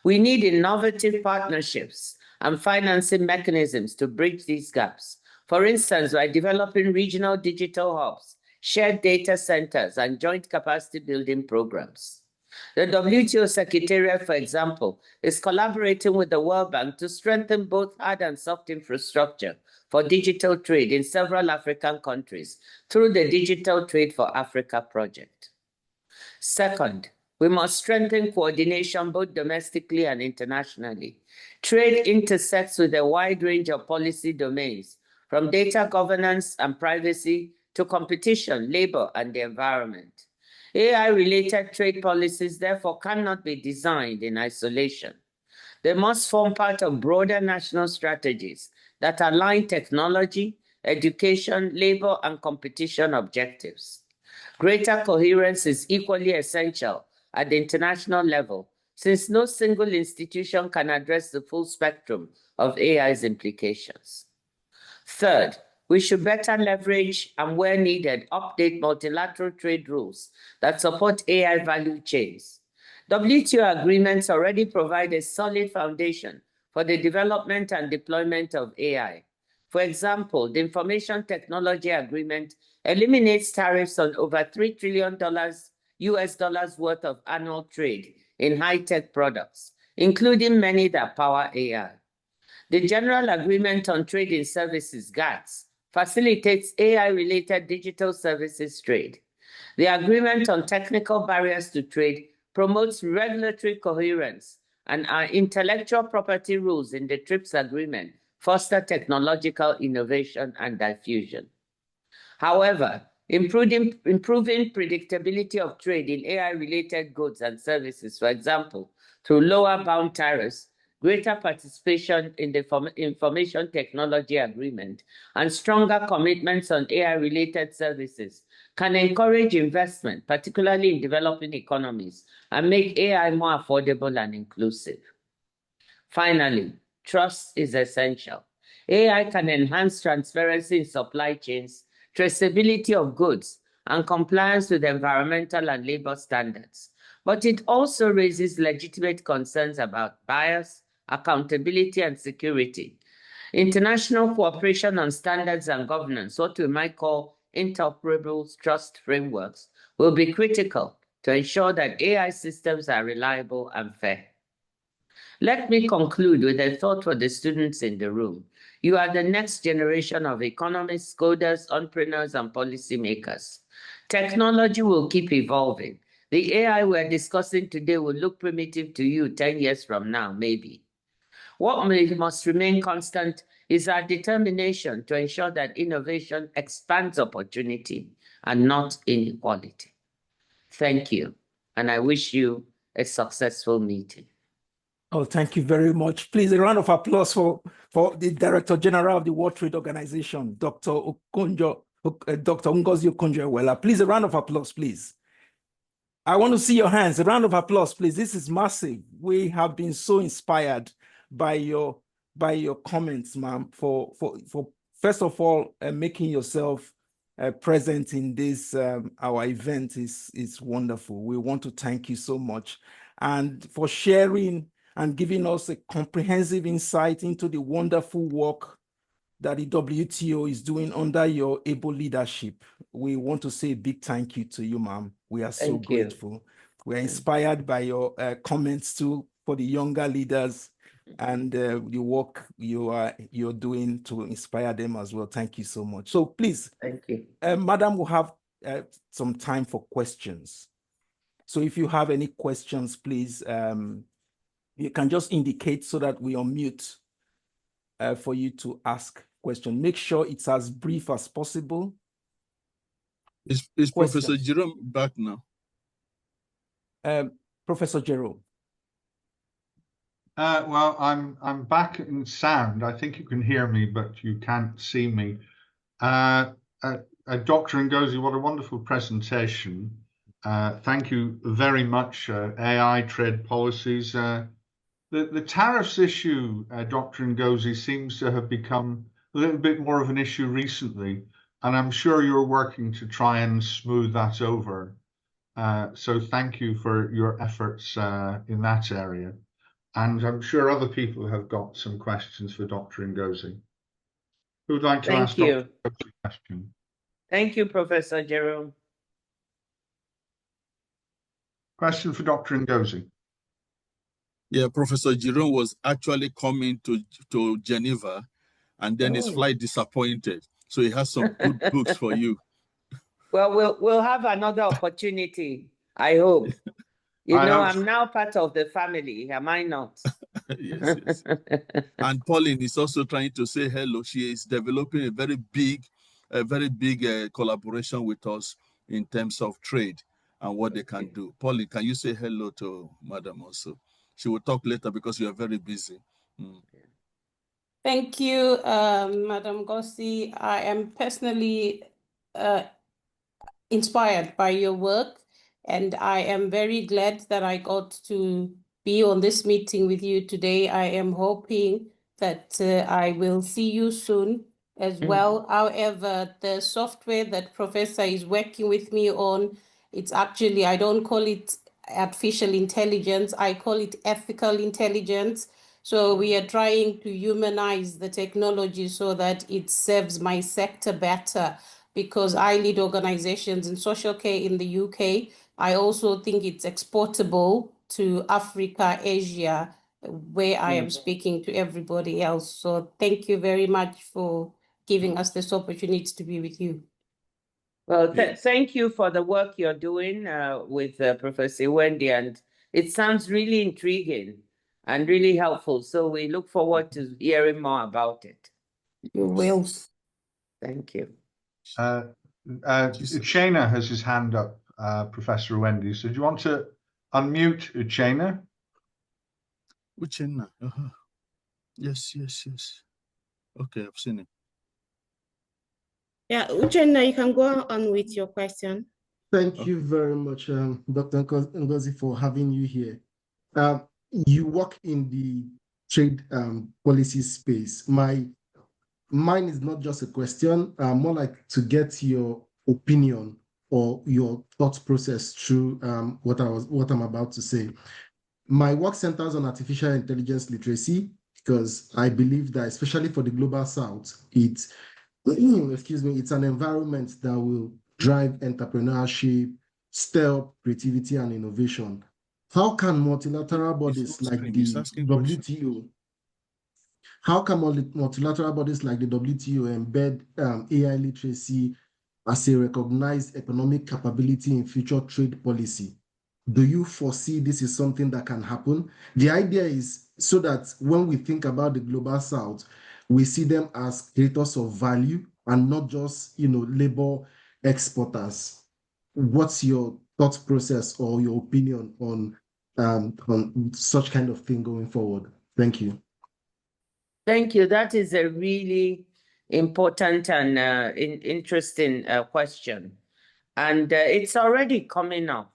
We need innovative partnerships and financing mechanisms to bridge these gaps. For instance, by developing regional digital hubs, shared data centers, and joint capacity building programs. The WTO Secretariat, for example, is collaborating with the World Bank to strengthen both hard and soft infrastructure for digital trade in several African countries through the Digital Trade for Africa project. Second, we must strengthen coordination both domestically and internationally. Trade intersects with a wide range of policy domains, from data governance and privacy to competition, labor, and the environment. AI-related trade policies, therefore, cannot be designed in isolation. They must form part of broader national strategies that align technology, education, labor, and competition objectives. Greater coherence is equally essential at the international level, since no single institution can address the full spectrum of AI's implications. Third, we should better leverage and, where needed, update multilateral trade rules that support AI value chains. WTO agreements already provide a solid foundation for the development and deployment of AI. For example, the Information Technology Agreement eliminates tariffs on over $3 trillion US dollars worth of annual trade in high-tech products, including many that power AI. The General Agreement on Trade in Services, GATS, facilitates AI-related digital services trade. The Agreement on Technical Barriers to Trade promotes regulatory coherence, and our intellectual property rules in the TRIPS Agreement foster technological innovation and diffusion. However, improving predictability of trade in AI-related goods and services, for example, through lower bound tariffs, greater participation in the Information Technology Agreement, and stronger commitments on AI-related services can encourage investment, particularly in developing economies, and make AI more affordable and inclusive. Finally, trust is essential. AI can enhance transparency in supply chains, traceability of goods, and compliance with environmental and labor standards. But it also raises legitimate concerns about bias, accountability, and security. International cooperation on standards and governance, what we might call interoperable trust frameworks, will be critical to ensure that AI systems are reliable and fair. Let me conclude with a thought for the students in the room. You are the next generation of economists, coders, entrepreneurs, and policymakers. Technology will keep evolving. The AI we're discussing today will look primitive to you 10 years from now, maybe. What must remain constant is our determination to ensure that innovation expands opportunity and not inequality. Thank you, and I wish you a successful meeting. Oh, thank you very much. Please, a round of applause for the Director General of the World Trade Organization, Dr. Ngozi Okonjo-Iweala. Please, a round of applause, please. I want to see your hands. A round of applause, please. This is massive. We have been so inspired by your comments, ma'am, for first of all, making yourself present in this our event is wonderful. We want to thank you so much, and for sharing and giving us a comprehensive insight into the wonderful work that the WTO is doing under your able leadership. We want to say a big thank you to you, ma'am. We are so grateful. We are inspired by your comments too for the younger leaders and the work you're doing to inspire them as well. Thank you so much. So please, thank you. Madam, we'll have some time for questions. So if you have any questions, please, you can just indicate so that we unmute for you to ask question. Make sure it's as brief as possible. Is Professor Jerome back now? Professor Jerome. Well, I'm back in sound. I think you can hear me, but you can't see me. Dr. Ngozi, what a wonderful presentation. Thank you very much. AI trade policies. The tariffs issue, Dr. Ngozi, seems to have become a little bit more of an issue recently, and I'm sure you're working to try and smooth that over. So thank you for your efforts in that area. And I'm sure other people have got some questions for Dr. Ngozi. Who would like to ask Dr. Ngozi a question? Thank you, Professor Jerome. Question for Dr. Ngozi. Yeah, Professor Jerome was actually coming to Geneva, and then his flight disappointed. So he has some good books for you. Well, we'll have another opportunity, I hope. You know, I'm now part of the family, am I not? Yes. And Pauline is also trying to say hello. She is developing a very big collaboration with us in terms of trade and what they can do. Pauline, can you say hello to Madam also? She will talk later because you are very busy. Thank you, Madam Ngozi. I am personally inspired by your work, and I am very glad that I got to be on this meeting with you today. I am hoping that I will see you soon as well. However, the software that Professor is working with me on, it's actually, I don't call it artificial intelligence, I call it ethical intelligence. So we are trying to humanize the technology so that it serves my sector better, because I lead organizations in social care in the UK. I also think it's exportable to Africa, Asia, where I am speaking to everybody else. So thank you very much for giving us this opportunity to be with you. Well, thank you for the work you're doing with Professor Wendy, and it sounds really intriguing and really helpful. So we look forward to hearing more about it. You will. Thank you. Uchenna has his hand up, Professor Wendy. So do you want to unmute Uchenna? Uchenna. Yes. Okay, I've seen it. Yeah, Uchenna, you can go on with your question. Thank you very much, Dr. Ngozi, for having you here. You work in the trade policy space. Mine is not just a question, more like to get your opinion or your thought process through what I'm about to say. My work centers on artificial intelligence literacy, because I believe that, especially for the global South, it's an environment that will drive entrepreneurship, stir up creativity and innovation. How can multilateral bodies like the WTO, embed AI literacy as a recognized economic capability in future trade policy? Do you foresee this is something that can happen? The idea is so that when we think about the global South, we see them as creators of value and not just, labor exporters. What's your thought process or your opinion on such kind of thing going forward? Thank you. Thank you. That is a really important and interesting question. And it's already coming up.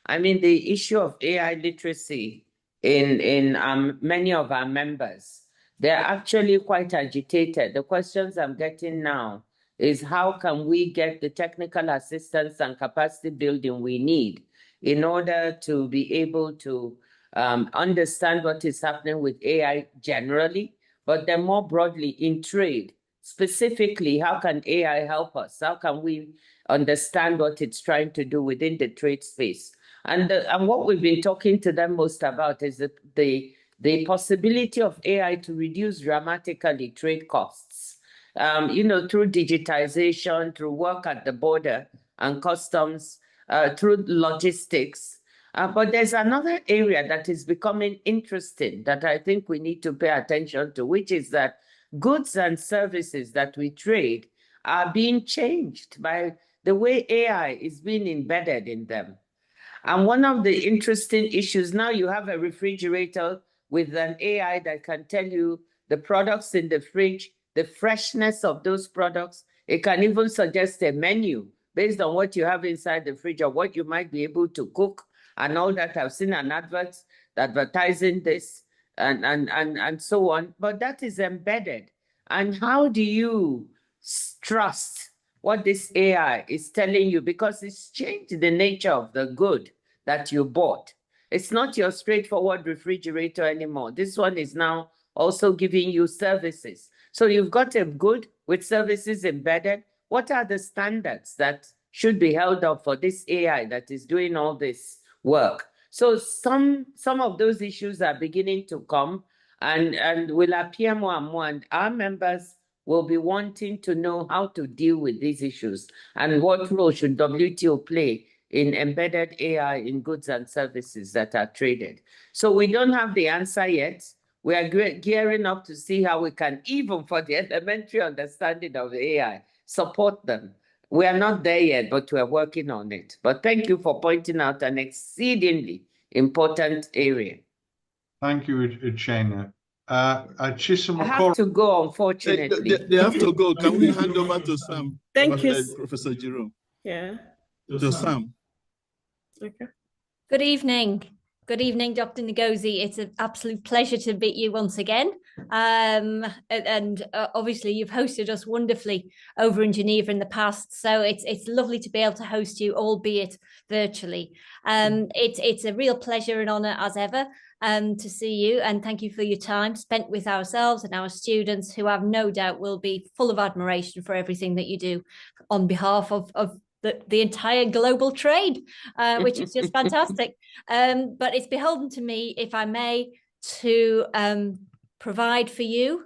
I mean, the issue of AI literacy in many of our members, they're actually quite agitated. The questions I'm getting now is how can we get the technical assistance and capacity building we need in order to be able to understand what is happening with AI generally, but then more broadly in trade. Specifically, how can AI help us? How can we understand what it's trying to do within the trade space? And what we've been talking to them most about is the possibility of AI to reduce dramatically trade costs, through digitization, through work at the border and customs, through logistics. But there's another area that is becoming interesting that I think we need to pay attention to, which is that goods and services that we trade are being changed by the way AI is being embedded in them. And one of the interesting issues, now you have a refrigerator with an AI that can tell you the products in the fridge, the freshness of those products. It can even suggest a menu based on what you have inside the fridge or what you might be able to cook and all that. I've seen an advert advertising this and so on, but that is embedded. And how do you trust what this AI is telling you? Because it's changed the nature of the good that you bought. It's not your straightforward refrigerator anymore. This one is now also giving you services. So you've got a good with services embedded. What are the standards that should be held up for this AI that is doing all this work? So some of those issues are beginning to come and will appear more and more, and our members will be wanting to know how to deal with these issues and what role should WTO play in embedded AI in goods and services that are traded. So we don't have the answer yet. We are gearing up to see how we can, even for the elementary understanding of AI, support them. We are not there yet, but we are working on it. But thank you for pointing out an exceedingly important area. Thank you, Uchenna. I have to go, unfortunately. They have to go. Can we hand over to Sam? Thank you, Professor Jerome. Yeah. To Sam. Okay. Good evening. Good evening, Dr. Ngozi. It's an absolute pleasure to meet you once again. And obviously you've hosted us wonderfully over in Geneva in the past. So it's lovely to be able to host you, albeit virtually. It's a real pleasure and honor as ever to see you, and thank you for your time spent with ourselves and our students, who have no doubt will be full of admiration for everything that you do on behalf of the entire global trade, which is just fantastic. But it's beholden to me, if I may, to provide for you,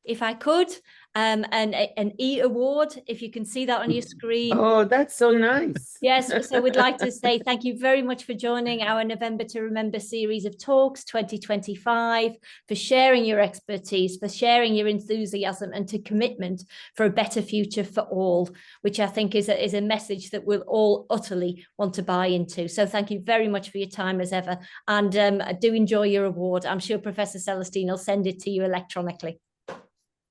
if I could, an E award, if you can see that on your screen. Oh, that's so nice. Yes, so we'd like to say thank you very much for joining our November to Remember series of talks 2025, for sharing your expertise, for sharing your enthusiasm, and to commitment for a better future for all, which I think is a message that we'll all utterly want to buy into. So thank you very much for your time as ever, and do enjoy your award. I'm sure Professor Celestine will send it to you electronically.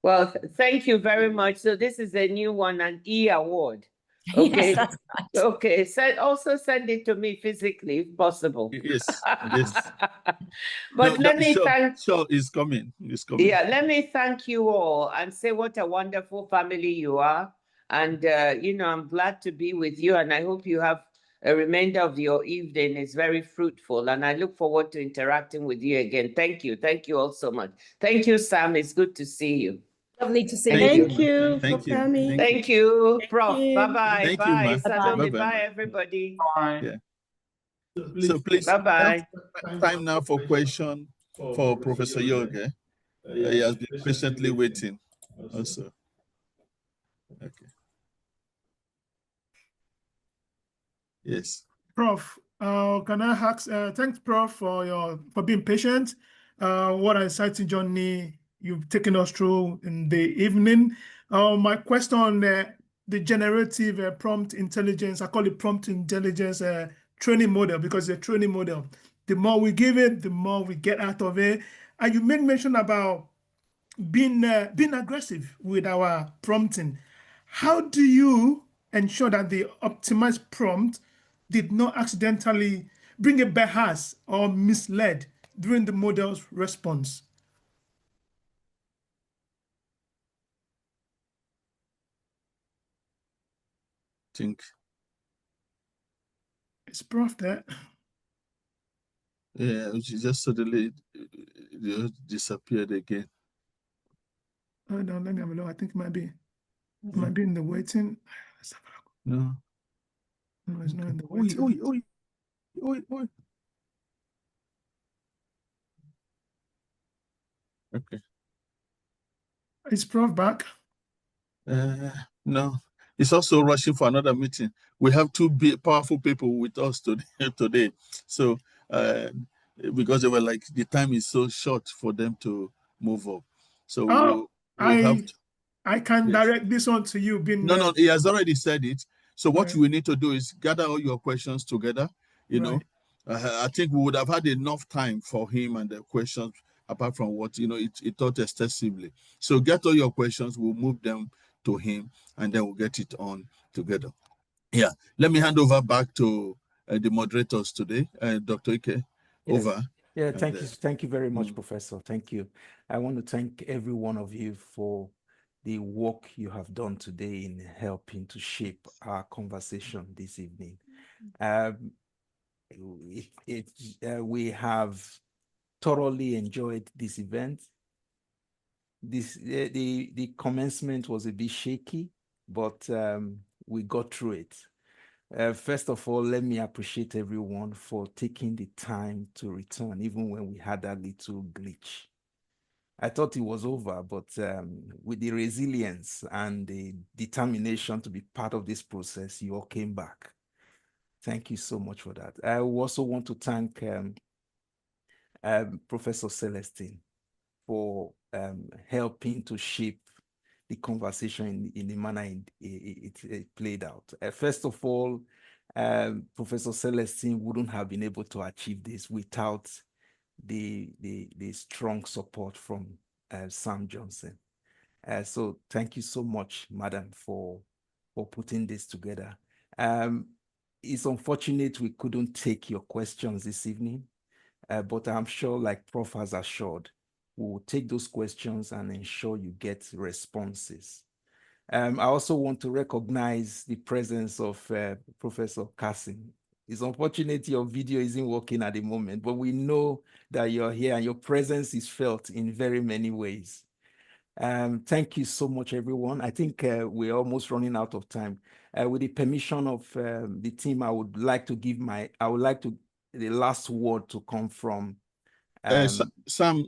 Well, thank you very much. So this is a new one, an E award. Okay. Yes, that's right. Okay. Also send it to me physically if possible. Yes. Yes. But let me thank. Sure, it's coming. It's coming. Yeah, let me thank you all and say what a wonderful family you are. And I'm glad to be with you, and I hope you have a remainder of your evening is very fruitful, and I look forward to interacting with you again. Thank you. Thank you all so much. Thank you, Sam. It's good to see you. Lovely to see Thank you. Thank you Thank for you. coming. Thank you, Thank Prof. you. Bye-bye. Thank you, Bye. ma. Salome. Bye-bye, Bye, ma. everybody. Bye. Yeah. So please, Bye-bye. time now for question for Professor Jorge. He has been patiently waiting also. Okay. Yes. Prof, can I ask, thanks, Prof, for being patient. What an exciting journey you've taken us through in the evening. My question on the generative prompt intelligence, I call it prompt intelligence training model, because it's a training model. The more we give it, the more we get out of it. And you made mention about being aggressive with our prompting. How do you ensure that the optimized prompt did not accidentally bring a bias or mislead during the model's response? Think. It's Prof there. Yeah, which just suddenly disappeared again. Hold on, let me have a look. I think it might be in the waiting. Let's have a look. No. No, it's not in the waiting. Oi. Okay. Is Prof back? No. It's also rushing for another meeting. We have two powerful people with us today. So because they were like, the time is so short for them to move up. So I can direct this one to you. No, he has already said it. So what we need to do is gather all your questions together. You know, I think we would have had enough time for him and the questions, apart from what, it taught extensively. So get all your questions, we'll move them to him, and then we'll get it on together. Yeah, let me hand over back to the moderators today. Dr. Ike, over. Yeah, thank you very much, Professor. Thank you. I want to thank every one of you for the work you have done today in helping to shape our conversation this evening. We have thoroughly enjoyed this event. The commencement was a bit shaky, but we got through it. First of all, let me appreciate everyone for taking the time to return, even when we had that little glitch. I thought it was over, but with the resilience and the determination to be part of this process, you all came back. Thank you so much for that. I also want to thank Professor Celestine for helping to shape the conversation in the manner it played out. First of all, Professor Celestine wouldn't have been able to achieve this without the strong support from Sam Johnson. So thank you so much, Madam, for putting this together. It's unfortunate we couldn't take your questions this evening, but I'm sure, like Prof has assured, we will take those questions and ensure you get responses. I also want to recognize the presence of Professor Kassim. It's unfortunate your video isn't working at the moment, but we know that you're here and your presence is felt in very many ways. Thank you so much, everyone. I think we're almost running out of time. With the permission of the team, I would like the last word to come from Sam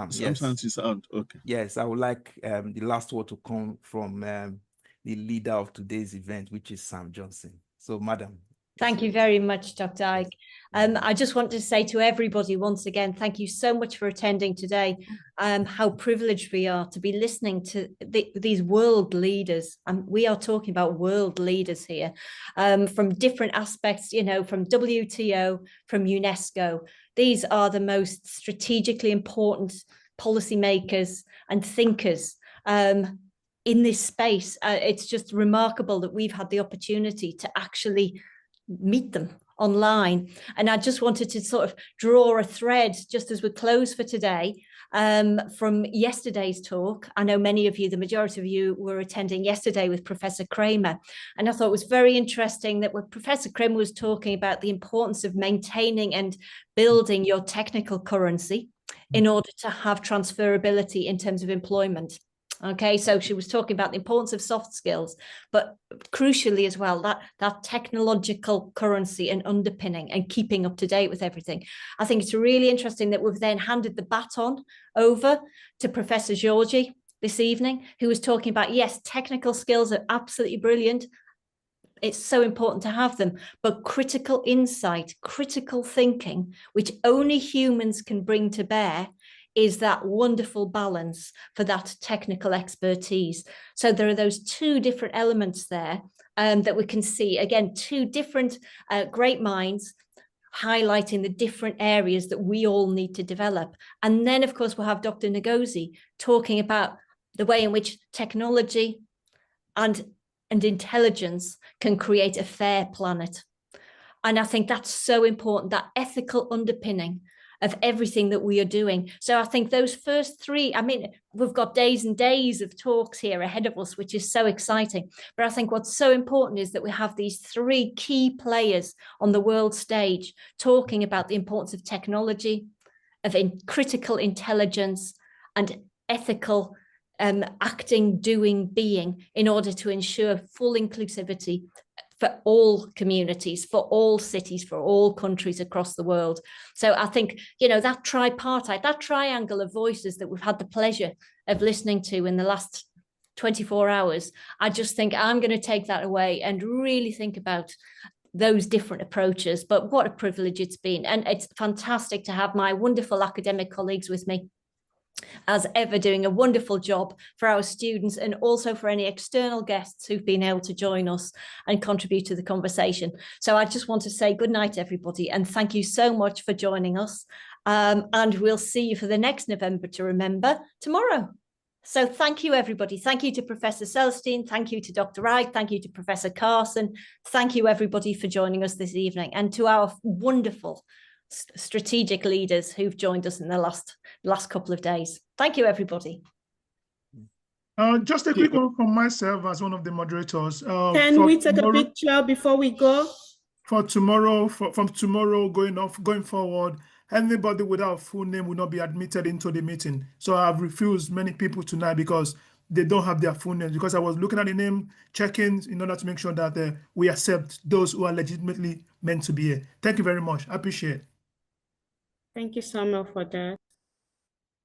yes. is out. Okay. Yes, I would like the last word to come from the leader of today's event, which is Sam Johnson. So, Madam. Thank you very much, Dr. Ike. I just want to say to everybody once again, thank you so much for attending today. How privileged we are to be listening to these world leaders. We are talking about world leaders here from different aspects, you know, from WTO, from UNESCO. These are the most strategically important policymakers and thinkers in this space. It's just remarkable that we've had the opportunity to actually meet them online. And I just wanted to sort of draw a thread just as we close for today from yesterday's talk. I know many of you, the majority of you, were attending yesterday with Professor Kramer. And I thought it was very interesting that when Professor Kramer was talking about the importance of maintaining and building your technical currency in order to have transferability in terms of employment. Okay, so she was talking about the importance of soft skills, but crucially as well, that technological currency and underpinning and keeping up to date with everything. I think it's really interesting that we've then handed the baton over to Professor Jorge this evening, who was talking about, yes, technical skills are absolutely brilliant. It's so important to have them, but critical insight, critical thinking, which only humans can bring to bear, is that wonderful balance for that technical expertise. So there are those two different elements there that we can see, again, two different great minds highlighting the different areas that we all need to develop. And then, of course, we'll have Dr. Ngozi talking about the way in which technology and intelligence can create a fair planet. And I think that's so important, that ethical underpinning of everything that we are doing. So I think those first three, I mean, we've got days and days of talks here ahead of us, which is so exciting. But I think what's so important is that we have these three key players on the world stage talking about the importance of technology, of critical intelligence and ethical acting, doing, being in order to ensure full inclusivity for all communities, for all cities, for all countries across the world. So I think, you know, that tripartite, that triangle of voices that we've had the pleasure of listening to in the last 24 hours, I just think I'm going to take that away and really think about those different approaches. But what a privilege it's been. And it's fantastic to have my wonderful academic colleagues with me, as ever, doing a wonderful job for our students and also for any external guests who've been able to join us and contribute to the conversation. So I just want to say good night, everybody, and thank you so much for joining us. And we'll see you for the next November to Remember tomorrow. So thank you, everybody. Thank you to Professor Celestine. Thank you to Dr. Ike. Thank you to Professor Carson. Thank you, everybody, for joining us this evening, and to our wonderful strategic leaders who've joined us in the last couple of days. Thank you, everybody. Just a quick one from myself as one of the moderators. Can we take a picture before we go? For tomorrow, from tomorrow going forward, anybody without full name will not be admitted into the meeting. So I've refused many people tonight because they don't have their full names, because I was looking at the name check-ins in order to make sure that we accept those who are legitimately meant to be here. Thank you very much. I appreciate it. Thank you, Samuel, for that.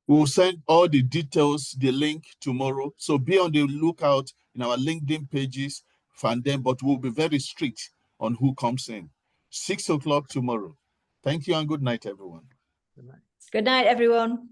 We'll send all the details, the link tomorrow. So be on the lookout in our LinkedIn pages, find them, but we'll be very strict on who comes in. 6 o'clock tomorrow. Thank you and good night, everyone. Good night. Good night, everyone.